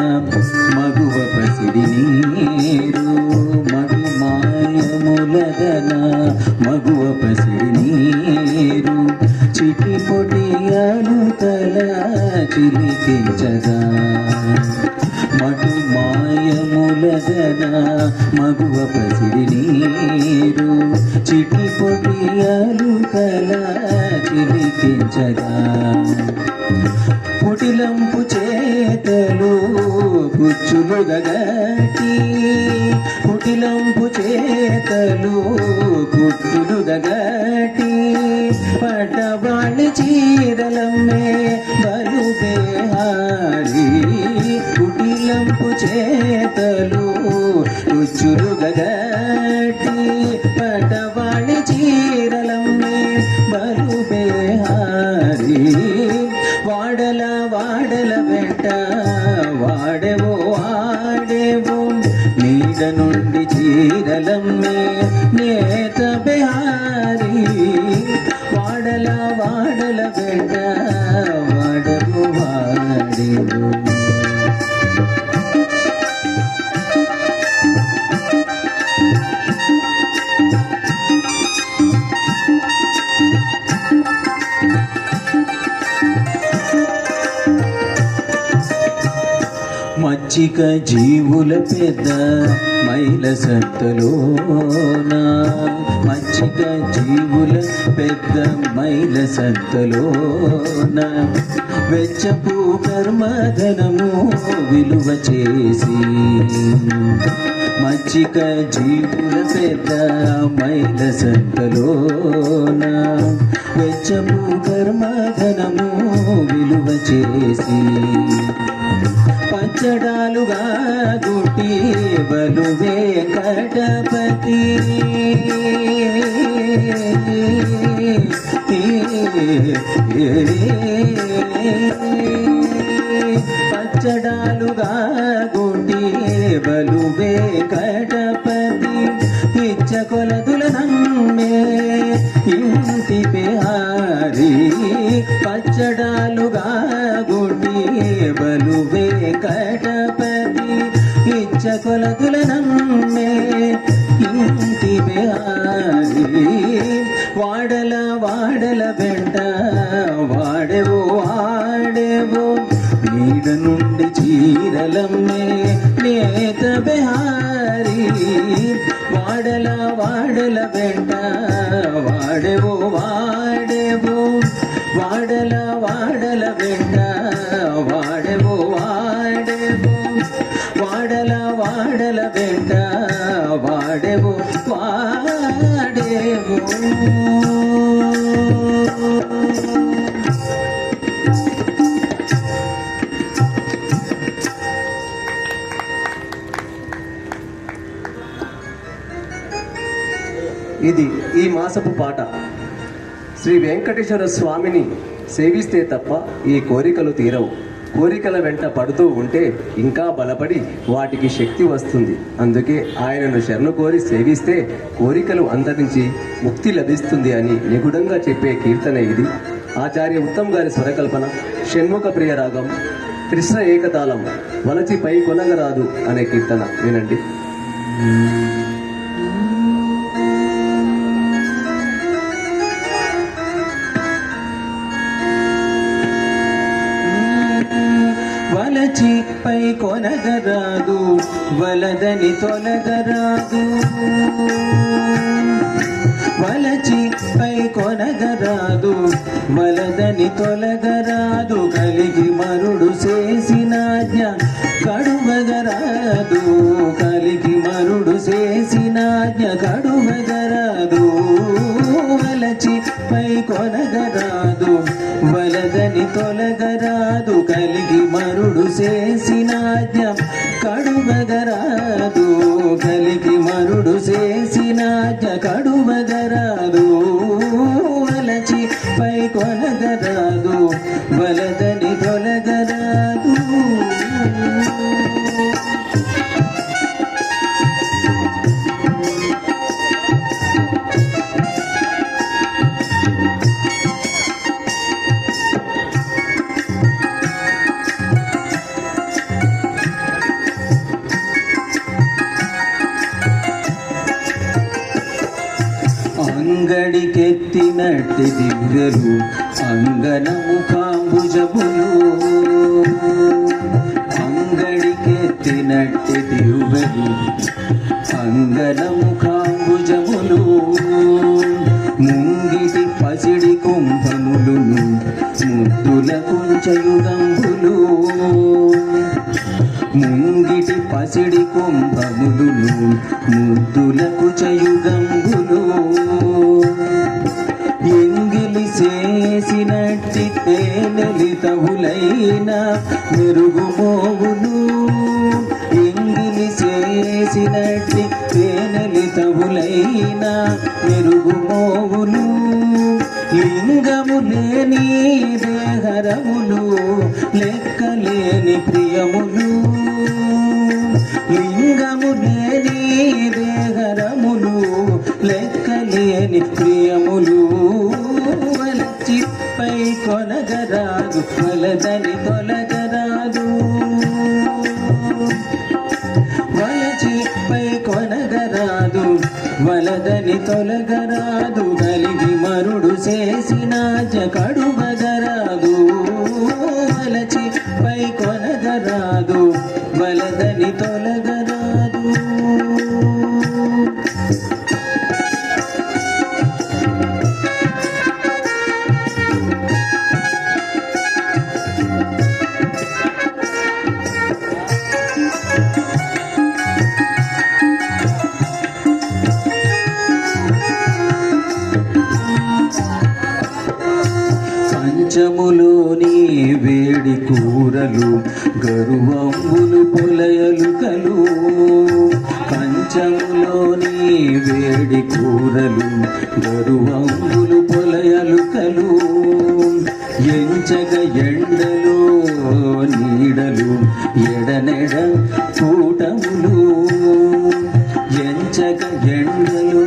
మగువ పసిడి నీరు మటు మాయములదన మగువ పసిడి నీరు చిటి పొడియాలు తల చిలికించగా మటు మాయములదన మగువ పసిడి నీరు చిటి పొడియాలు తల చిలికించగా కుటిలంపు చేతలు కుచ్చులు గగటి కుటిలంపు చేతలు కుట్టులు గగటి పట్టవాణి చీరలమ్మే బలు బేహారి కుటిలంపు చేతలు కుచ్చులు గగటి పట్టవాణి చీరలమ్మే బలు బేహారి వాడల వాడల వెంట వాడెవో వాడెవో నీడ నుండి చీరలమ్మే నేత బిహారీ వాడల వాడల వెంట వాడెవో వాడెవో మచ్చిక జీవుల పెద్ద మైల సంతలోన మచ్చిక జీవుల పెద్ద మైల సంతలోన వెచ్చపు కర్మధనము విలువ చేసి మచ్చిక జీవుల పెద్ద మైల సంతలోన వెచ్చపు కర్మధనము విలువ చేసి పచ్చడాలుగా గుటి బలు వెంకటపతి పచ్చడాలుగా గుటి బలు వెంకటపతి పిచ్చ కొలదుల నమ్మే ఇంటి బిహారీ పచ్చడాలుగా గుటి బలు వెంకటపతి ఇచ్చ కొలదుల నమ్మే ఇంటి బిహారీ వాడల వాడల వెంట వాడెవో వాడెవో నీడ నుండి చీరలమ్మే నేత బిహారీ వాడల వాడల వెంట వాడెవో వాడెవో వాడల వాడల వెంట వాడెవో వాడెవో వాడల వాడల వెంట వాడెవో వాడెవో ఇది ఈ మాసపు పాట. శ్రీ వెంకటేశ్వర స్వామిని సేవిస్తే తప్ప ఈ కోరికలు తీరవు. కోరికల వెంట పడుతూ ఉంటే ఇంకా బలపడి వాటికి శక్తి వస్తుంది. అందుకే ఆయనను శరణు కోరి సేవిస్తే కోరికలు అంతరించి ముక్తి లభిస్తుంది అని నిగూఢంగా చెప్పే కీర్తన ఇది. ఆచార్య ఉత్తమ్ గారి స్వరకల్పన, షణ్ముఖ ప్రియ రాగం, కృష్ణ ఏకతాళం, వలచిపై కొనగరాదు అనే కీర్తన వినండి. వలచి పై కొనగరాదు, వలదని తొలగరాదు. వలచి పై కొనగరాదు, వలదని తొలగరాదు. కలిగి మరుడు చేసినాజ్ఞ కడువగరాదు. కలిగి మరుడు చేసినాజ్ఞ కడువగరాదు. వలచి పై కొనగరాదు, వలదని తొలగరాదు. కలిగి మరుడు చేసినాజ్ఞ కడువగరాదు. కలిగి మరుడు చేసినాజ్ఞ కడువగరాదు. వలచి పై కొనగరాదు, వలదని తొలగరాదు. అంగడికెత్తినట్టి దివ్యలు అంగనము కాంబుజములు. అంగడికెత్తినట్టి దివ్యలు అంగనము కాంబుజములు. ముంగిటి పసిడి కుంభములును ముద్దుల కుంచయుగంబులు. ముంగిటి పసిడి కుంభములును ముద్దులకు చయుగంబులు. ఎంగిలి చేసినట్టి తేనెలితవులైన మెరుగుమోగులు. ఎంగిలి చేసినట్టి తేనెలితవులైన మెరుగుమోగులు. లింగము లేని దేహరములు, లెక్కలేని ప్రియములు. లింగము లేని దేహరములు, లెక్కలేని ప్రియములు. వలచి పై కొనగరాదు, వలదని తొలగరాదు. వలచి పై కొనగరాదు, వలదని తొలగరాదు. కలిగి మరుడు చేసినాజ్ఞ కడువగరాదు. వలచి పై కొనగరాదు, వలదని తొలగరాదు. కంచములోని వేడి కూరలు, గరువంబులు పొలయలు కలు. కంచములోని వేడి కూరలు, గరువంబులు పొలయలు కలు. ఎంచగ ఎండలో నీడలు, ఎడనెడ కూటములు. ఎంచగ ఎండలో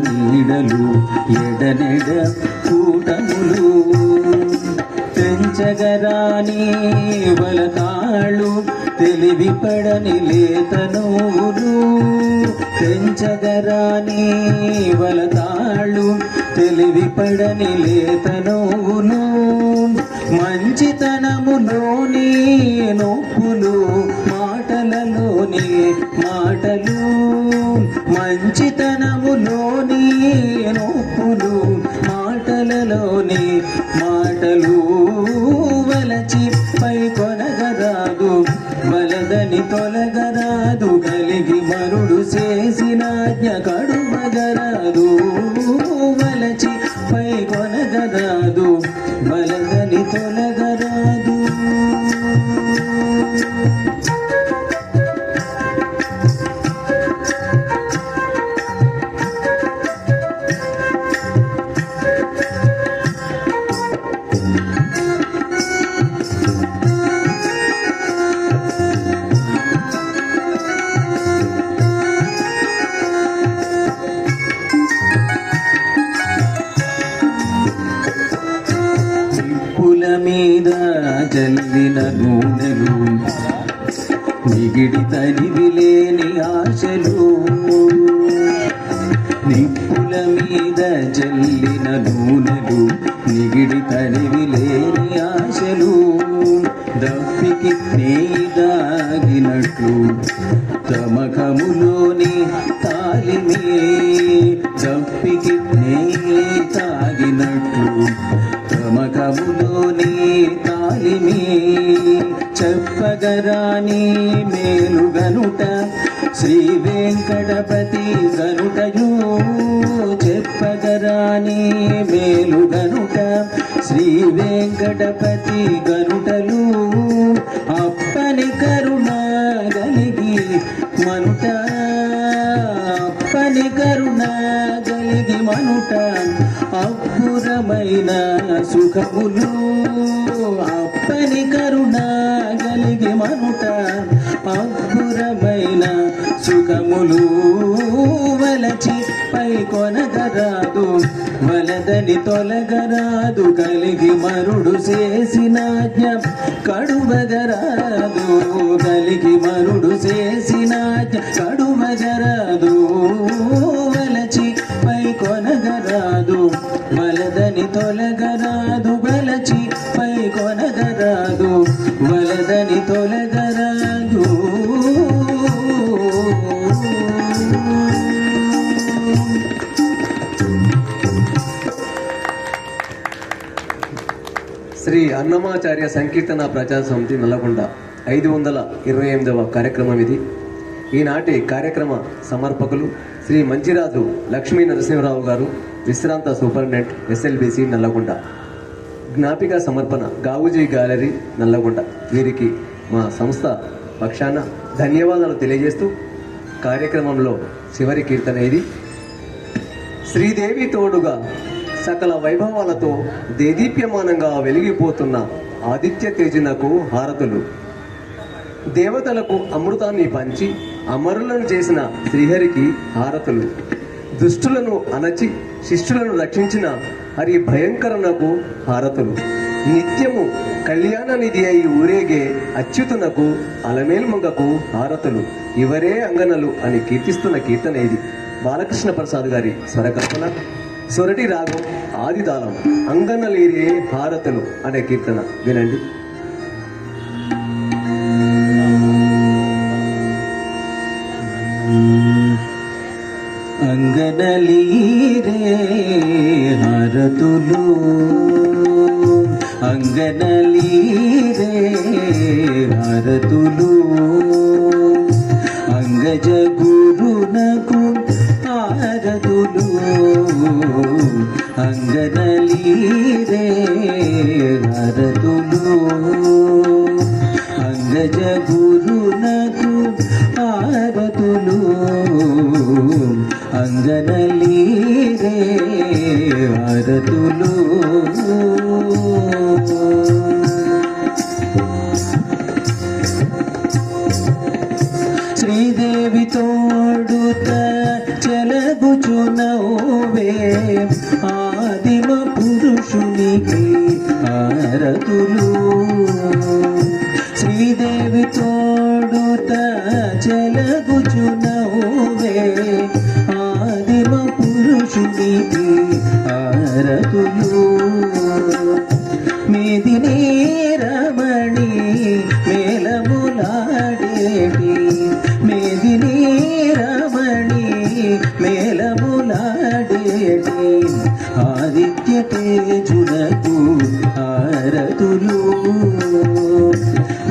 నీడలు, ఎడనెడ కూటములు. తెంచగరాని వలతాళ్ళు, తెలివి పడని లేతనోలు. తెంచగరాని వలతాళ్ళు, తెలివి పడని లేతనోలు. మంచితనములోని నొప్పులు, మాటలలోని మాటలు. మంచితనములోని నొప్పులు, మాటలలోని మాటలు. వలచి పై కొనగరాదు, వలదని తొలగరాదు. కలిగి మరుడు చేసినాజ్ఞ కడువగరాదు. వలచి పై కొనగరాదు, వలదని తొలగరాదు. మీద జల్లిన నూనెలు నిగిడి తనివి లేని ఆశలు నిప్పుల మీద జల్లిన నూనెలు నిగిడి తనివి లేని ఆశలు దప్పికి దాగినట్లు తమకములోని తాలిమే దప్పికి తాగినట్లు తమకములోని తాలిమే చెప్పగరాని మేలుగనుట శ్రీ వెంకటపతి గనుటయు చెప్పగరాని మేలుగనుట శ్రీ వెంకటపతి గనుటలు అప్పని కరుణ గలిగి మనుట అప్పని కరుణ గలిగి మనుట అబ్బురమైన సుఖములు అప్పని కరుణ గలిగి మనుట అబ్బురమైన సుఖములు వలచి పై కొనగరాదు వలదని తొలగరాదు కలిగి మరుడు చేసిన కడువగరాదు కలిగి మరుడు చేసిన కడువగరాదు వలచి పై కొనగరాదు వలదని తొలగరాదు వలచి పై కొనగరాదు వలదని తొలగరాదు శ్రీ అన్నమాచార్య సంకీర్తన ప్రచార సమితి నల్లగొండ 528వ కార్యక్రమం ఇది. ఈనాటి కార్యక్రమ సమర్పకులు శ్రీ మంచిరాజు లక్ష్మీ నరసింహరావు గారు, విశ్రాంత సూపరింటెండెంట్ SLBC నల్లగొండ. జ్ఞాపిక సమర్పణ గావుజీ గ్యాలరీ నల్లగొండ. వీరికి మా సంస్థ పక్షాన ధన్యవాదాలు తెలియజేస్తూ కార్యక్రమంలో చివరి కీర్తన ఇది. శ్రీదేవి తోడుగా సకల వైభవాలతో దేదీప్యమానంగా వెలిగిపోతున్న ఆదిత్య తేజునకు హారతులు. దేవతలకు అమృతాన్ని పంచి అమరులను చేసిన శ్రీహరికి హారతులు. దుష్టులను అణచి శిష్టులను రక్షించిన హరి భయంకరునకు హారతులు. నిత్యము కళ్యాణ నిధి అయి ఊరేగే అచ్యుతునకు అలమేల్మంగకు హారతులు. ఇవరే అంగనలు అని కీర్తిస్తున్న కీర్తన ఇది. బాలకృష్ణ ప్రసాద్ గారి స్వరకల్పన, సొరటి రాగం, ఆదితాళం. అంగనలీరే హారతులు అనే కీర్తన వినండి. అంగనలీరే హారతులు అంగనలీరే హారతులు అంగజ గురునకు హారతులు అంగనలీరే హారతులు అంగజ గురునకు హారతులు అంగనలీరే హారతులు శ్రీదేవి తోడుత చెలగుచునవే ఆదిమ పురుషునికి హారతులు శ్రీదేవి తోడుత చెలగుచునవే ఆదిమ పురుషునికి హారతులు మేదిని రమణి మేలములాడేటి మేదిని రమణి మేలములాడేటి ఆదిత్య తేజునకు హారతులు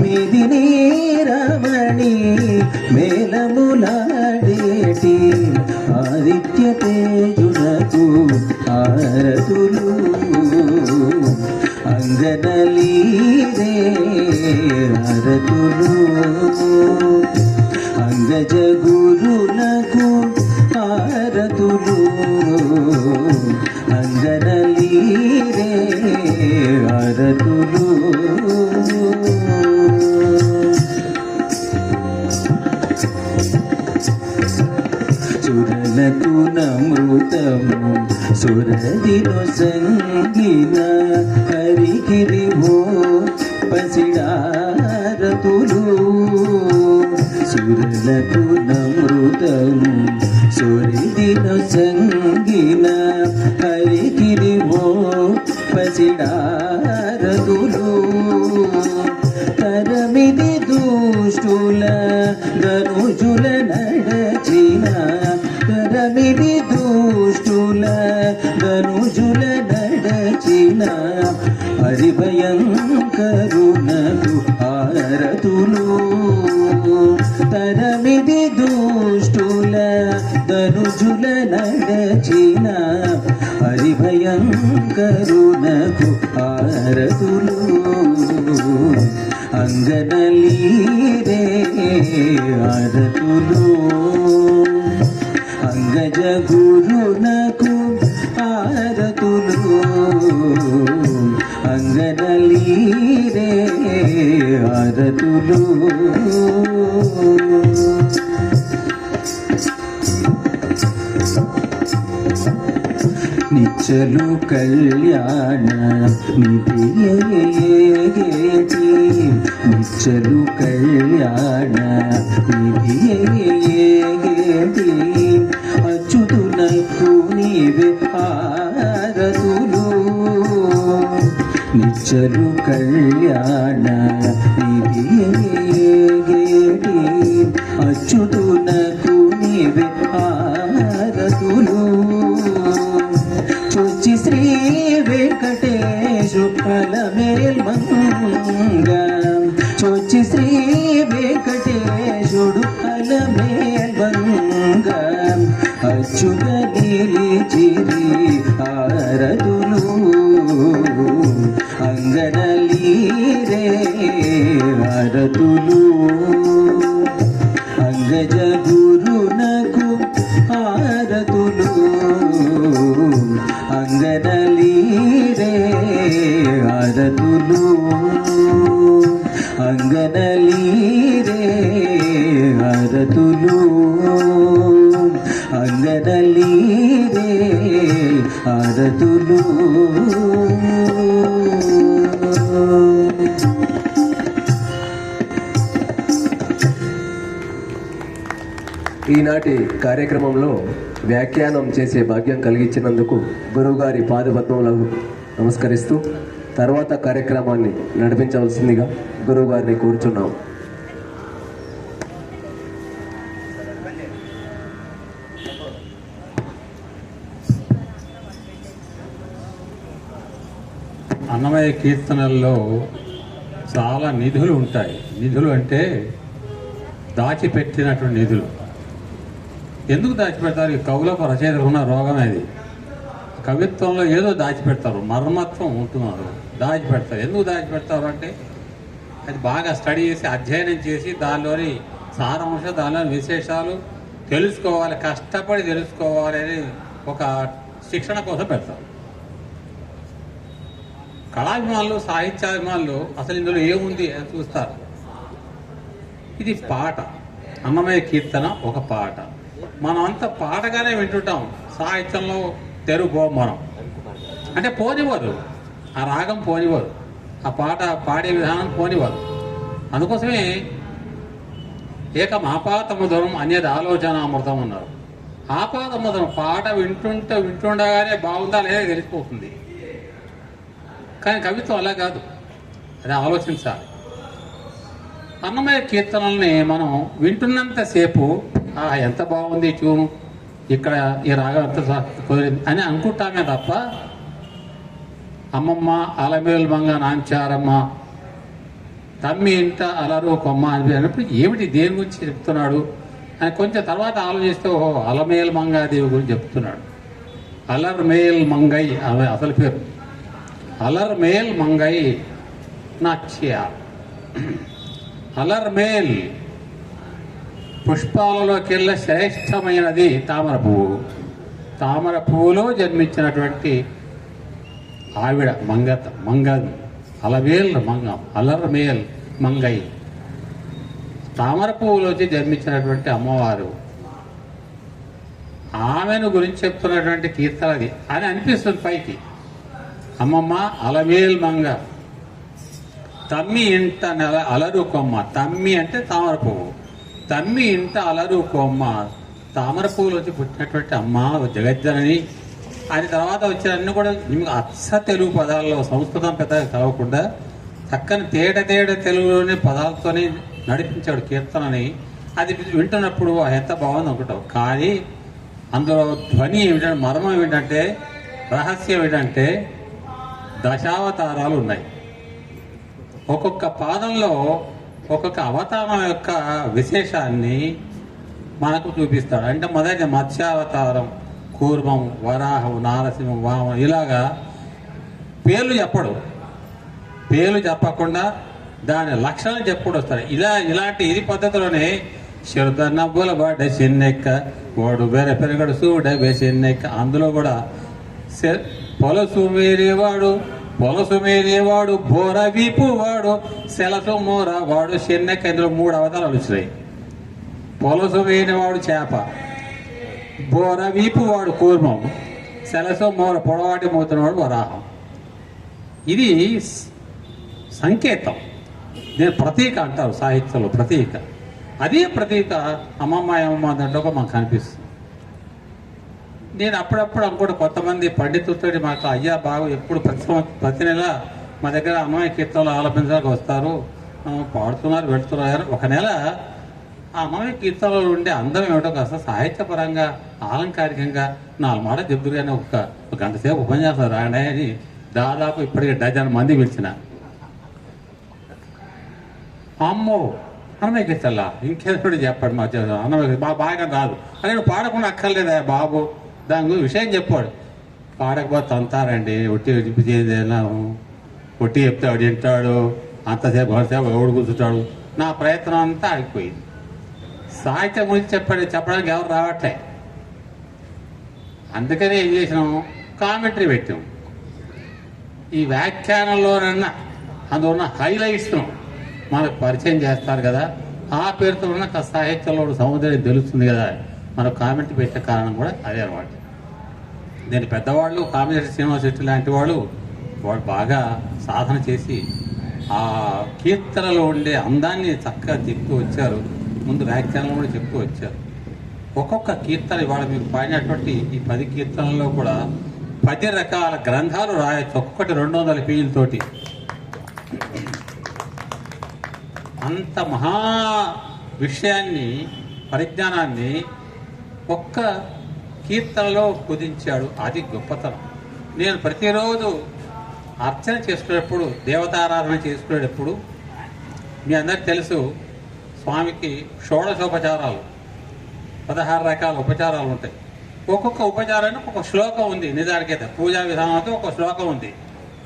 మేదిని రమణి మేలములాడేటి ఆదిత్య తేజునకు హారతులు అంగనలీరే హారతులు అంగజ గురునకు హారతులు అంగనలీరే హారతులు సురలకు నమృత నమృతము సురదిను సంగిన హరిగిరివో పసిడారతులు సురలకు నమృతము సురదిను సంగిన హరిగిరివో పసిడారతులు తరమిది దుష్టుల ధనుజుల నడచిన తరమిది దుష్టుల ధనుజుల నడచిన హరిభయంకరునకు హారతులు తరమిది దుష్టుల ధనుజుల నడచిన హరిభయంకరునకు హారతులు అంగనలీరే హారతులు అంగజ గురునకు హారతులు అంగనలీరే హారతులు నిచ్చలు కళ్యాణ నిధియేగేటి నిచ్చలు కళ్యాణ నిధియేగేటి అచ్యుతునకు నీవే హారతులు నిచ్చలు కళ్యాణ నిధియేగేటి అచ్యుతునకు నీవే హారతులు చొచ్చి శ్రీ వెంకటేశు అలమేల్ మంగ చొచ్చి శ్రీ వెంకటేశుడు అలమేల్ మంగ అచ్యుత నిలిచిరి హారతులు అంగనలీరే హారతులు అంగజ గురునకు హారతులు అంగనలీరే హారతులు అంగనలీరే హారతులు అంగనలీరే హారతులు ఈనాటి కార్యక్రమంలో వ్యాఖ్యానం చేసే భాగ్యం కలిగించినందుకు గురువుగారి పాదపద్మములకు నమస్కరిస్తూ తర్వాత కార్యక్రమాన్ని నడిపించవలసిందిగా గురువుగారిని కోరుచున్నాం. అన్నమయ్య కీర్తనల్లో చాలా నిధులు ఉంటాయి. నిధులు అంటే దాచిపెట్టినటువంటి నిధులు. ఎందుకు దాచిపెడతారు? ఈ కవులకు రచయితలకు ఉన్న రోగం అది. కవిత్వంలో ఏదో దాచిపెడతారు, మర్మత్వం ఉంటున్నారు, దాచిపెడతారు. ఎందుకు దాచిపెడతారు అంటే అది బాగా స్టడీ చేసి అధ్యయనం చేసి దానిలోని సారాంశం, దానిలోని విశేషాలు తెలుసుకోవాలి, కష్టపడి తెలుసుకోవాలి అని ఒక శిక్షణ కోసం పెడతారు. కళాభిమానులు, సాహిత్యాభిమానులు అసలు ఇందులో ఏముంది అని చూస్తారు. ఇది పాట. అన్నమయ్య కీర్తన ఒక పాట. మనం అంతా పాటగానే వింటుంటాం. సాహిత్యంలో తెరువు మనం అంటే పోనివ్వదు, ఆ రాగం పోనివ్వదు, ఆ పాట పాడే విధానం పోనివ్వదు. అందుకోసమే ఏకం ఆపాతముదరం అనేది ఆలోచనామృతం అన్నారు. ఆపాతముదరం పాట వింటుండగానే బాగుందా లేదా తెలిసిపోతుంది. కానీ కవిత్వం అలా కాదు, అది ఆలోచించాలి. అన్నమయ్య కీర్తనల్ని మనం వింటున్నంతసేపు ఎంత బాగుంది ట్యూను, ఇక్కడ ఈ రాగం ఎంత కుదిరింది అని అనుకుంటామే తప్ప అమ్మమ్మ అలమేలు మంగ నాంచారమ్మ తమ్మి ఇంట అలరు కొమ్మ అని అన్నప్పుడు ఏమిటి, దేని గురించి చెప్తున్నాడు అని కొంచెం తర్వాత ఆలోచిస్తే ఓహో అలమేలు మంగాదేవి గురించి చెప్తున్నాడు. అలర్ మేల్ మంగై ఆమె అసలు పేరు. అలర్ మేల్ మంగై నాచ్య. అలర్ మేల్ పుష్పాలలోకెల్లా శ్రేష్టమైనది తామర పువ్వు. తామర పువ్వులో జన్మించినటువంటి ఆవిడ మంగ అలవేల్ మంగం, అలర్ మేల్ మంగై. తామర పువ్వులోంచి జన్మించినటువంటి అమ్మవారు. ఆమెను గురించి చెప్తున్నటువంటి కీర్తన అది అని అనిపిస్తుంది పైకి. అమ్మమ్మ అలమేల్ మంగ తమ్మి ఇంట నెల అలరు కొమ్మ. తమ్మి అంటే తామర పువ్వు. తమ్మి ఇంట అలరు కొమ్మ, తామర పువ్వులు వచ్చి పుట్టినటువంటి అమ్మ జగజ్జనని అని తర్వాత వచ్చిన అన్ని కూడా అచ్చ తెలుగు పదాల్లో, సంస్కృతం పెద్దగా కలవకుండా చక్కని తేట తెలుగులోని పదాలతోనే నడిపించాడు కీర్తనని. అది వింటున్నప్పుడు ఎంత బాగుంది అనుకుంటాం. కానీ అందులో ధ్వని ఏమిటంటే, మర్మం ఏమిటంటే, రహస్యం ఏమిటంటే దశావతారాలు ఉన్నాయి. ఒక్కొక్క పాదంలో ఒక్కొక్క అవతారం యొక్క విశేషాన్ని మనకు చూపిస్తాడు. అంటే మొదటి మత్స్యావతారం, కూర్మం, వరాహం, నారసింహం, వామం, ఇలాగా పేర్లు చెప్పడు. పేర్లు చెప్పకుండా దాని లక్షణాలు చెప్పుడు వస్తారు. ఇలాంటి ఇది పద్ధతిలోనే శరుద నవ్వుల వాడ చెన్నెక్క వాడు వేరే పెరగడు సూడ చెన్నెక్క. అందులో కూడా పొలసు మేరేవాడు బోర వీపు వాడు సెలసు మోర వాడు చెన్నెక్క. ఇందులో 3 అవతారాలు వచ్చినాయి. పొలసు వేనివాడు చేప, బోర వీపు వాడు కూర్మం, సెలసు మోర పొడవాటి మోతున్నవాడు వరాహం. ఇది సంకేతం. దీని ప్రతీక అంటారు సాహిత్యంలో. ప్రతీక, అదే ప్రతీక అమ్మమ్మ దాంట్లో మాకు కనిపిస్తుంది. నేను అప్పుడప్పుడు అనుకుంటే కొంతమంది పండితులతో మాకు అయ్యా బాగు ఎప్పుడు ప్రతి నెల మా దగ్గర అన్నమయ్య కీర్తనలు ఆలపించడానికి వస్తారు, పాడుతున్నారు, పెడుతున్నారు. ఒక నెల ఆ అన్నమయ్య కీర్తనలో ఉండే అందం ఏమిటో కాస్త సాహిత్యపరంగా ఆలంకారికంగా 4 మాటలు చెప్తురు. కానీ ఒక గంట సేపు ఉపన్యాసం రాండి అని దాదాపు ఇప్పటికే 12 మంది పిలిచిన. అమ్మో అన్నమయ్య కీర్తనలా ఇంకేదో చెప్పాడు. మా అన్నమయ్య బాగా రాదు అని నువ్వు పాడకుండా అక్కర్లేదా బాబు, దాని గురించి విషయం చెప్పాడు. పాడకపోతే అంతారండి, ఒట్టి చేసేలా ఒట్టి చెప్తే వాడు వింటాడు, అంతసేపు గంటసేపు ఎవడు కూర్చుంటాడు. నా ప్రయత్నం అంతా ఆగిపోయింది. సాహిత్యం గురించి చెప్పడానికి ఎవరు రావట్లే. అందుకనే ఏం చేసినాం, కామెంటరీ పెట్టాం. ఈ వ్యాఖ్యానంలోనన్నా అందులో ఉన్న హైలైట్స్ను మనకు పరిచయం చేస్తారు కదా, ఆ పేరుతో ఉన్న సాహిత్యంలో సముద్రం తెలుస్తుంది కదా, మనకు కామెంటరీ పెట్టే కారణం కూడా అదే అనమాట. నేను పెద్దవాళ్ళు కామినేని శ్రీనివాస్ రెడ్డి లాంటి వాళ్ళు బాగా సాధన చేసి ఆ కీర్తనలో ఉండే అందాన్ని చక్కగా చెప్తూ వచ్చారు. ముందు వ్యాఖ్యానంలో కూడా చెప్తూ వచ్చారు. ఒక్కొక్క కీర్తన ఇవాళ మీరు పాడినటువంటి ఈ 10 కీర్తనల్లో కూడా 10 రకాల గ్రంథాలు రాయొచ్చు. ఒక్కొక్కటి 200 పేజీలతోటి. అంత మహా విషయాన్ని, పరిజ్ఞానాన్ని ఒక్క కీర్తనలో కుదించాడు. అది గొప్పతనం. నేను ప్రతిరోజు అర్చన చేసుకునేటప్పుడు, దేవతారాధన చేసుకునేటప్పుడు మీ అందరికి తెలుసు స్వామికి షోడశోపచారాలు, 16 రకాల ఉపచారాలు ఉంటాయి. ఒక్కొక్క ఉపచారానికి ఒక శ్లోకం ఉంది. నిజానికైతే పూజా విధానానికి ఒక శ్లోకం ఉంది.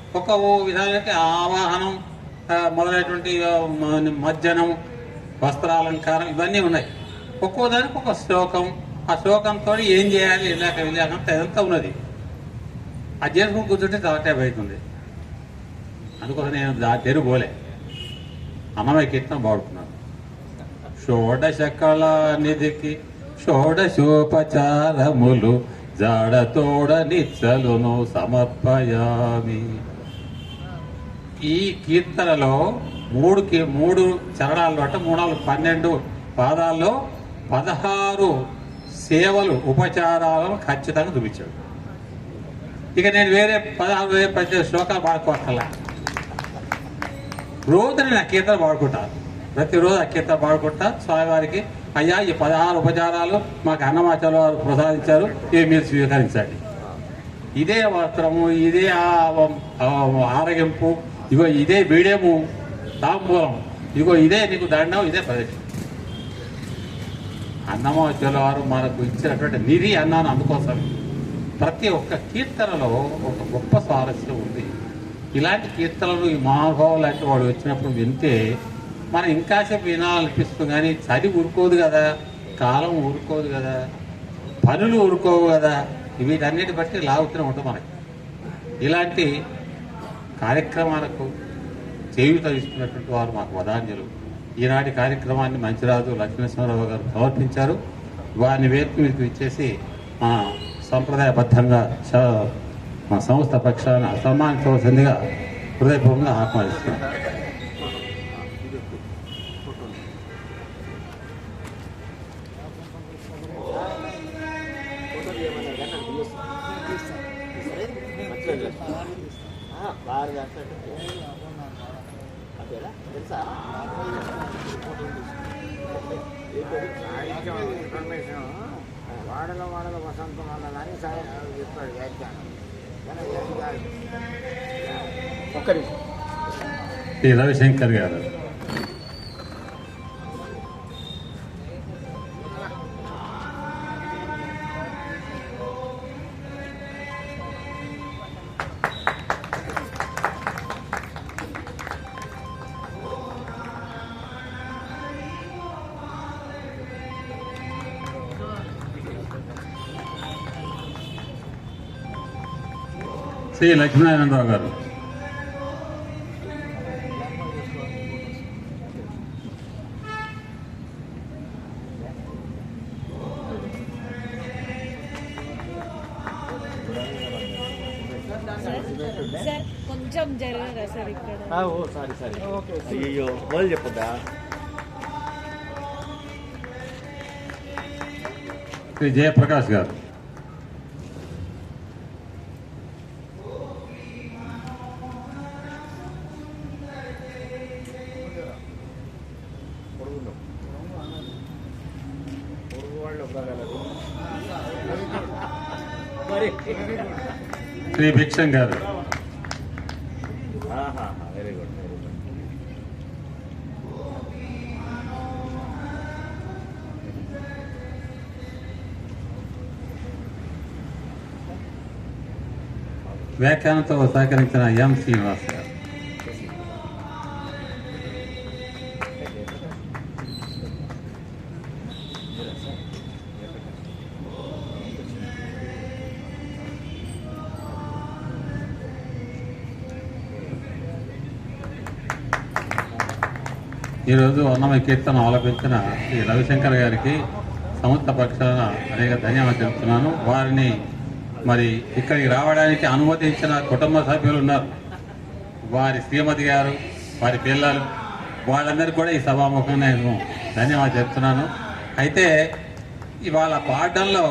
ఒక్కొక్క విధానానికి ఆవాహనం మొదలైనటువంటి మజ్జనం, వస్త్రాలంకారం ఇవన్నీ ఉన్నాయి. ఒక్కో దానికి ఒక శ్లోకం. ఆ శ్లోకంతో ఏం చేయాలి, ఇలాగ ఇదంతా ఉన్నది. అది చేసుకుని కూర్చుంటే తలకాయ అవుతుంది. అందుకోసం నేను తెరుగోలే అన్నమయ్య కీర్తన బాడుకున్నాను. షోడశ కళా నిధికి షోడశోపచారములు జాడతోడ నిచ్చలును సమర్పయామి. ఈ కీర్తనలో 3 చరణాలు అంటే 3-12 పాదాల్లో 16 సేవలు, ఉపచారాలను ఖచ్చితంగా చూపించాడు. ఇక నేను వేరే 16 శ్లోకాలు పాడుకోవట్లా. రోజు నేను ఆ కీర్తన పాడుకుంటాను. ప్రతిరోజు ఆ కీర్తన పాడుకుంటా స్వామివారికి, అయ్యా ఈ 16 ఉపచారాలు మాకు అన్నమాచార్య వారు ప్రసాదించారు, ఇవి మీరు స్వీకరించండి. ఇదే వస్త్రము, ఇదే ఆరగింపు, ఇగో ఇదే బీడేము తాంబూలం, ఇగో ఇదే నీకు దండం, ఇదే ప్రదక్షిణ. అన్నమాచార్య వారు మనకు ఇచ్చినటువంటి నిధి అన్నాను. అందుకోసం ప్రతి ఒక్క కీర్తనలో ఒక గొప్ప స్వారస్యం ఉంది. ఇలాంటి కీర్తనలు ఈ మహానుభావులు లాంటి వాడు వచ్చినప్పుడు వింటే మనం ఇంకాసేపు వినాలనిపిస్తుంది. కానీ చలి ఊరుకోదు కదా, కాలం ఊరుకోదు కదా, పనులు ఊరుకోవు కదా, వీటన్నిటి బట్టి లాగుతూనే ఉంటుంది మనకి. ఇలాంటి కార్యక్రమాలకు చేయూత ఇస్తున్నటువంటి వారు మాకు వదాన్యులు. ఈనాటి కార్యక్రమాన్ని మంచిరాజు లక్ష్మీనరసింహారావు గారు సమర్పించారు. వారిని వేదిక మీకు ఇచ్చేసి మా సంప్రదాయబద్ధంగా మా సంస్థ పక్షాన సన్మానించవలసిందిగా హృదయపూర్వకంగా ఆహ్వానిస్తున్నాను. వాడల వసంతం అన్నదాన్ని సాయం చెప్పాడు వ్యాఖ్యానం. శ్రీ రవిశంకర్ గారు. శ్రీ లక్ష్మీనారాయణరావు గారు. సార్ కొంచెం జరగరా సార్ ఇక్కడ. అయ్యో వాళ్ళు చెప్పదా. శ్రీ జయప్రకాష్ గారు. శ్రీ భిక్షం గారు. Very good very good. వ్యాఖ్యానంతో సహకరించిన ఎం శ్రీనివాస్ గారు. ఈరోజు అన్నమయ్య కీర్తన ఆలపించిన శ్రీ రవిశంకర్ గారికి సంస్థ పక్షాన అనేక ధన్యవాదాలు తెలుపుతున్నాను. వారిని మరి ఇక్కడికి రావడానికి అనుమతించిన కుటుంబ సభ్యులు ఉన్నారు, వారి శ్రీమతి గారు, వారి పిల్లలు, వాళ్ళందరికీ కూడా ఈ సభాముఖంగా నేను ధన్యవాదాలు చెప్తున్నాను. అయితే ఇవాళ పాడడంలో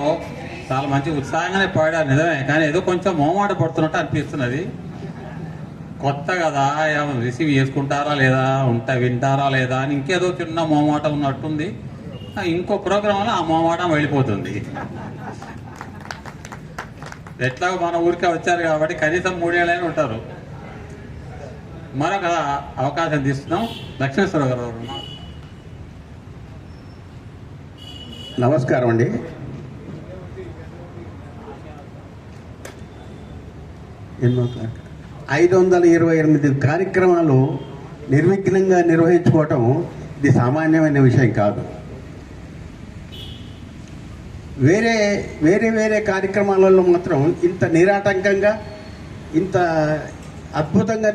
చాలా మంచి ఉత్సాహంగానే పాడారు నిజమే, కానీ ఏదో కొంచెం మొహమాట పడుతున్నట్టు అనిపిస్తున్నది. కొత్త కదా, ఏమైనా రిసీవ్ చేసుకుంటారా లేదా, వింటారా లేదా అని ఇంకేదో చిన్న మొహమాటం ఉన్నట్టుంది. ఇంకో ప్రోగ్రాంలో ఆ మొహమాటం వెళ్ళిపోతుంది. ఎట్లాగో మన ఊరికే వచ్చారు కాబట్టి కనీసం 3 ఏళ్ళైనా ఉంటారు. మరొక అవకాశం తీస్తున్నాం. లక్ష్మేశ్వర గారు. నమస్కారం అండి. ఎన్నో 528 కార్యక్రమాలు నిర్విఘ్నంగా నిర్వహించుకోవటం ఇది సామాన్యమైన విషయం కాదు. వేరే వేరే వేరే కార్యక్రమాలలో ఇంత నిరాటంకంగా ఇంత అద్భుతంగా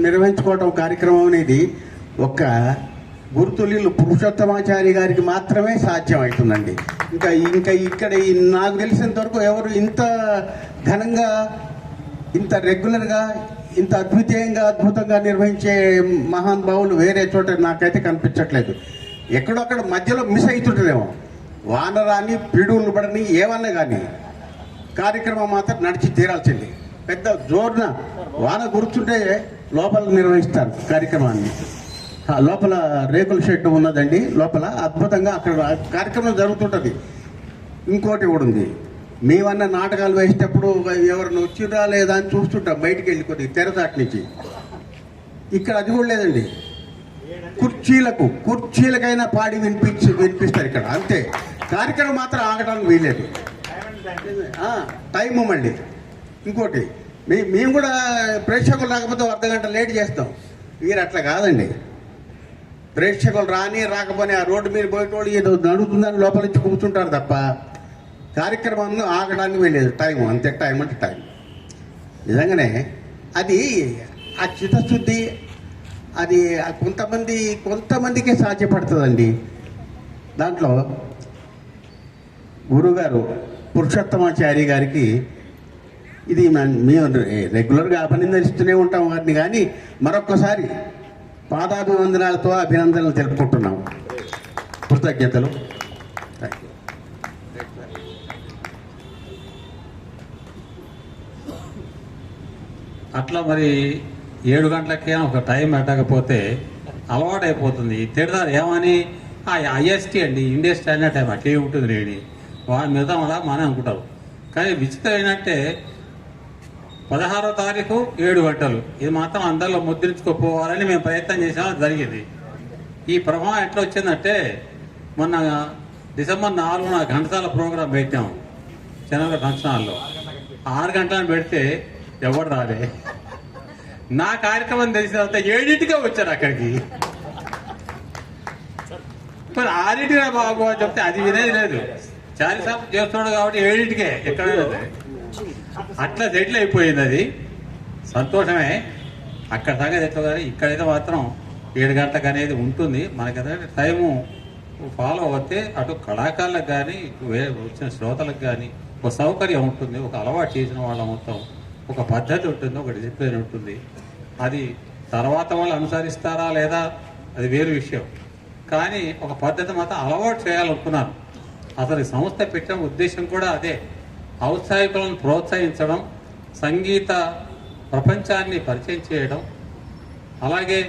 నిర్వహించుకోవటం కార్యక్రమం అనేది ఒక్క గురుతుల్యులు పురుషోత్తమాచారి గారికి మాత్రమే సాధ్యం అవుతుందండి. ఇంకా ఇక్కడ నాకు తెలిసినంత వరకు ఎవరు ఇంత ఘనంగా, ఇంత రెగ్యులర్గా, ఇంత అద్భుతంగా నిర్వహించే మహానుభావులు వేరే చోట నాకైతే కనిపించట్లేదు. ఎక్కడొక్కడ మధ్యలో మిస్ అవుతుంటుందేమో, వాన రాని పిడుగులు పడని ఏమన్నా కానీ కార్యక్రమం మాత్రం నడిచి తీరాల్సింది. పెద్ద జోరున వాన గుర్తుంటే లోపల నిర్వహిస్తారు కార్యక్రమాన్ని. లోపల రేకుల షెడ్ ఉన్నదండి, లోపల అద్భుతంగా అక్కడ కార్యక్రమం జరుగుతుంటుంది. ఇంకోటి కూడా ఉంది, మేమన్న నాటకాలు వేసేటప్పుడు ఎవరిని వచ్చిరా లేదా అని చూస్తుంటాం బయటికి వెళ్ళి కొద్దిగా తెరచాటు నుంచి. ఇక్కడ అది కూడా లేదండి, కుర్చీలకైనా పాడి వినిపిస్తారు ఇక్కడ, అంతే. కార్యక్రమం మాత్రం ఆగడానికి వీలేదు. టైము మళ్ళీ ఇంకోటి, మేము కూడా ప్రేక్షకులు రాకపోతే అర్ధగంట లేట్ చేస్తాం. మీరు అట్లా కాదండి, ప్రేక్షకులు రాకపోతే ఆ రోడ్డు మీద పోయేటోళ్ళు ఏదో నడుతుందని లోపల నుంచి కూర్చుంటారు తప్ప కార్యక్రమాన్ని ఆగడానికి వెళ్ళేది. టైం అంతే, టైం అంటే టైం. నిజంగానే అది ఆ చిత్తశుద్ధి అది కొంతమందికే సాధ్యపడుతుందండి. దాంట్లో గురుగారు పురుషోత్తమాచారి గారికి ఇది మేము రెగ్యులర్గా అభినందిస్తూనే ఉంటాం వారిని, కానీ మరొక్కసారి పాదాభివందనాలతో అభినందనలు తెలుపుకుంటున్నాం. కృతజ్ఞతలు. Thank you. అట్లా మరి 7 గంటలకే ఒక టైం పెట్టకపోతే అలవాటైపోతుంది. తిడతారు ఏమని, ఐఎస్టీ అండి, ఇండియన్ స్టాండర్డ్ టైం అట్లే ఉంటుంది రేడి, వాడి మీద అలా మనం అనుకుంటారు. కానీ విచిత్రం ఏంటంటే 16వ తారీఖు 7 గంటలు, ఇది మాత్రం అందరిలో ముద్రించుకోపోవాలని మేము ప్రయత్నం చేసాము, జరిగింది. ఈ ప్రభావం ఎట్లా వచ్చిందంటే మొన్న డిసెంబర్ 4న ఘంటసాల ప్రోగ్రాం పెట్టాము చంద్రబాబు ఫంక్షన్ హాల్లో. 6 గంటలను పెడితే ఎవరు రాలే. నా కార్యక్రమం తెలిసిన తర్వాత 7ంటికే వచ్చారు అక్కడికి. మరి 6ంటికి బాబు అని చెప్తే అది వినేది లేదు. చారిసాబ్ చేస్తున్నాడు కాబట్టి 7ంటికే ఎక్కడ అట్లా సెటిల్ అయిపోయింది. అది సంతోషమే. అక్కడ సంగతి ఎట్లా కానీ ఇక్కడైతే మాత్రం 7 గంటలకు అనేది ఉంటుంది. మనకి టైము ఫాలో అవుతే అటు కళాకారులకు కానీ వచ్చిన శ్రోతలకు కానీ ఒక సౌకర్యం ఉంటుంది, ఒక అలవాటు చేసిన వాళ్ళ మొత్తం ఒక పద్ధతి ఉంటుంది, ఒక డిసిప్లిన్ ఉంటుంది. అది తర్వాత వాళ్ళు అనుసరిస్తారా లేదా అది వేరు విషయం, కానీ ఒక పద్ధతి మాత్రం అలవాటు చేయాలనుకున్నాను. అసలు ఈ సంస్థ పెట్టిన ఉద్దేశం కూడా అదే, ఔత్సాహికులను ప్రోత్సహించడం, సంగీత ప్రపంచాన్ని పరిచయం చేయడం, అలాగే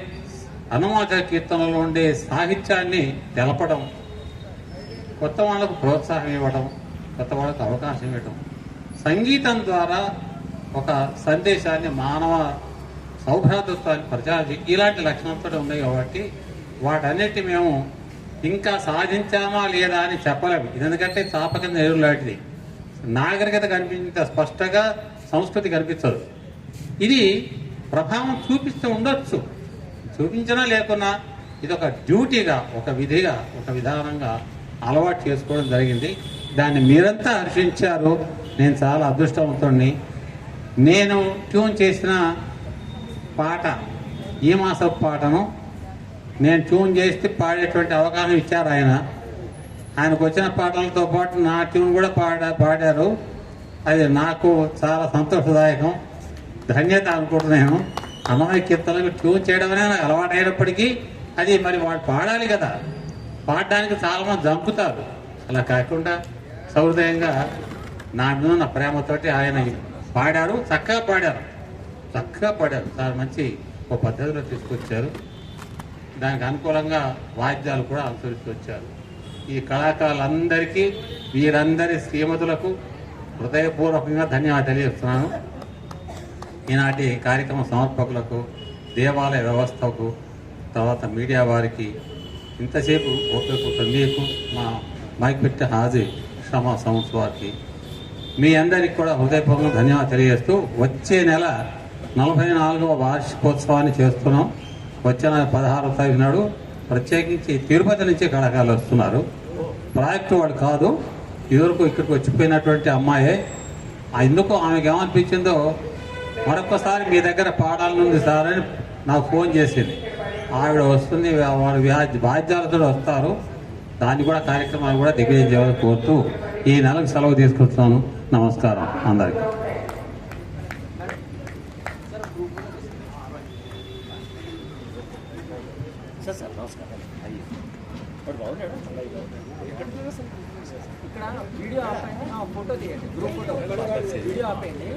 హనుమాచ కీర్తనలో ఉండే సాహిత్యాన్ని తెలపడం, కొత్త వాళ్ళకు ప్రోత్సాహం ఇవ్వడం, కొత్త వాళ్ళకు అవకాశం ఇవ్వడం, సంగీతం ద్వారా ఒక సందేశాన్ని, మానవ సౌభ్రాతృత్వాన్ని ప్రచారం, ఇలాంటి లక్షణాలతో ఉన్నాయి కాబట్టి వాటన్నిటి మేము ఇంకా సాధించామా లేదా అని చెప్పలేము. ఎందుకంటే చాప కింద నీరు లాంటిది, నాగరికత కనిపించేంత స్పష్టంగా సంస్కృతి కనిపించదు. ఇది ప్రభావం చూపిస్తూ ఉండొచ్చు, చూపించినా లేకున్నా ఇది ఒక డ్యూటీగా, ఒక విధిగా, ఒక విధానంగా అలవాటు చేసుకోవడం జరిగింది. దాన్ని మీరంతా హర్షించారు. నేను చాలా అదృష్టవంతుడిని. నేను ట్యూన్ చేసిన పాట, ఈ మాసపు పాటను నేను ట్యూన్ చేస్తే పాడేటువంటి అవకాశం ఇచ్చారు ఆయన. ఆయనకు వచ్చిన పాటలతో పాటు నా ట్యూన్ కూడా పాడారు. అది నాకు చాలా సంతోషదాయకం, ధన్యత అనుకుంటున్నాను. అన్నమయ్య కీర్తనలు ట్యూన్ చేయడం అనేది నాకు అలవాటు అయినప్పటికీ అది మరి వాడు పాడాలి కదా, పాడడానికి చాలామంది జంపుతారు. అలా కాకుండా సౌహృదయంగా నా మీద నా ప్రేమతోటి ఆయన పాడారు, చక్కగా పాడారు. చాలా మంచి ఒక పద్ధతిలో తీసుకొచ్చారు. దానికి అనుకూలంగా వాయిద్యాలు కూడా అనుసరిస్తూ వచ్చారు. ఈ కళాకారులందరికీ, వీరందరి శ్రీమతులకు హృదయపూర్వకంగా ధన్యవాదాలు తెలియజేస్తున్నాను. ఈనాటి కార్యక్రమ సమర్పకులకు, దేవాలయ వ్యవస్థకు, తర్వాత మీడియా వారికి, ఇంతసేపు ఓపిక మీకు, మా మైక్ పెట్టి హాజీ శ్రమ సౌండ్స్ వారికి, మీ అందరికి కూడా హృదయపూర్వకంగా ధన్యవాదాలు తెలియజేస్తూ వచ్చే నెల 44వ వార్షికోత్సవాన్ని చేస్తున్నాం. వచ్చే నెల 16వ తారీఖు నాడు ప్రత్యేకించి తిరుపతి నుంచి కళాకారులు వస్తున్నారు. ప్రాజెక్టు వాడు కాదు, ఇదివరకు ఇక్కడికి వచ్చిపోయినటువంటి అమ్మాయే. ఎందుకు ఆమెకు ఏమనిపించిందో మరొకసారి మీ దగ్గర పాడాలనుంది సార్ అని నాకు ఫోన్ చేసింది. ఆవిడ వస్తుంది, వాడు వాద్యాలతో వస్తారు. దాన్ని కూడా కార్యక్రమాలు కూడా దిగ్విజయం కోరుతూ ఈ నెలకు సెలవు తీసుకొస్తాను. నమస్కారం అందరికీ. ఇక్కడ వీడియో ఆపండి, ఫోటో తీయండి, గ్రూప్ ఫోటో వీడియో ఆపండి.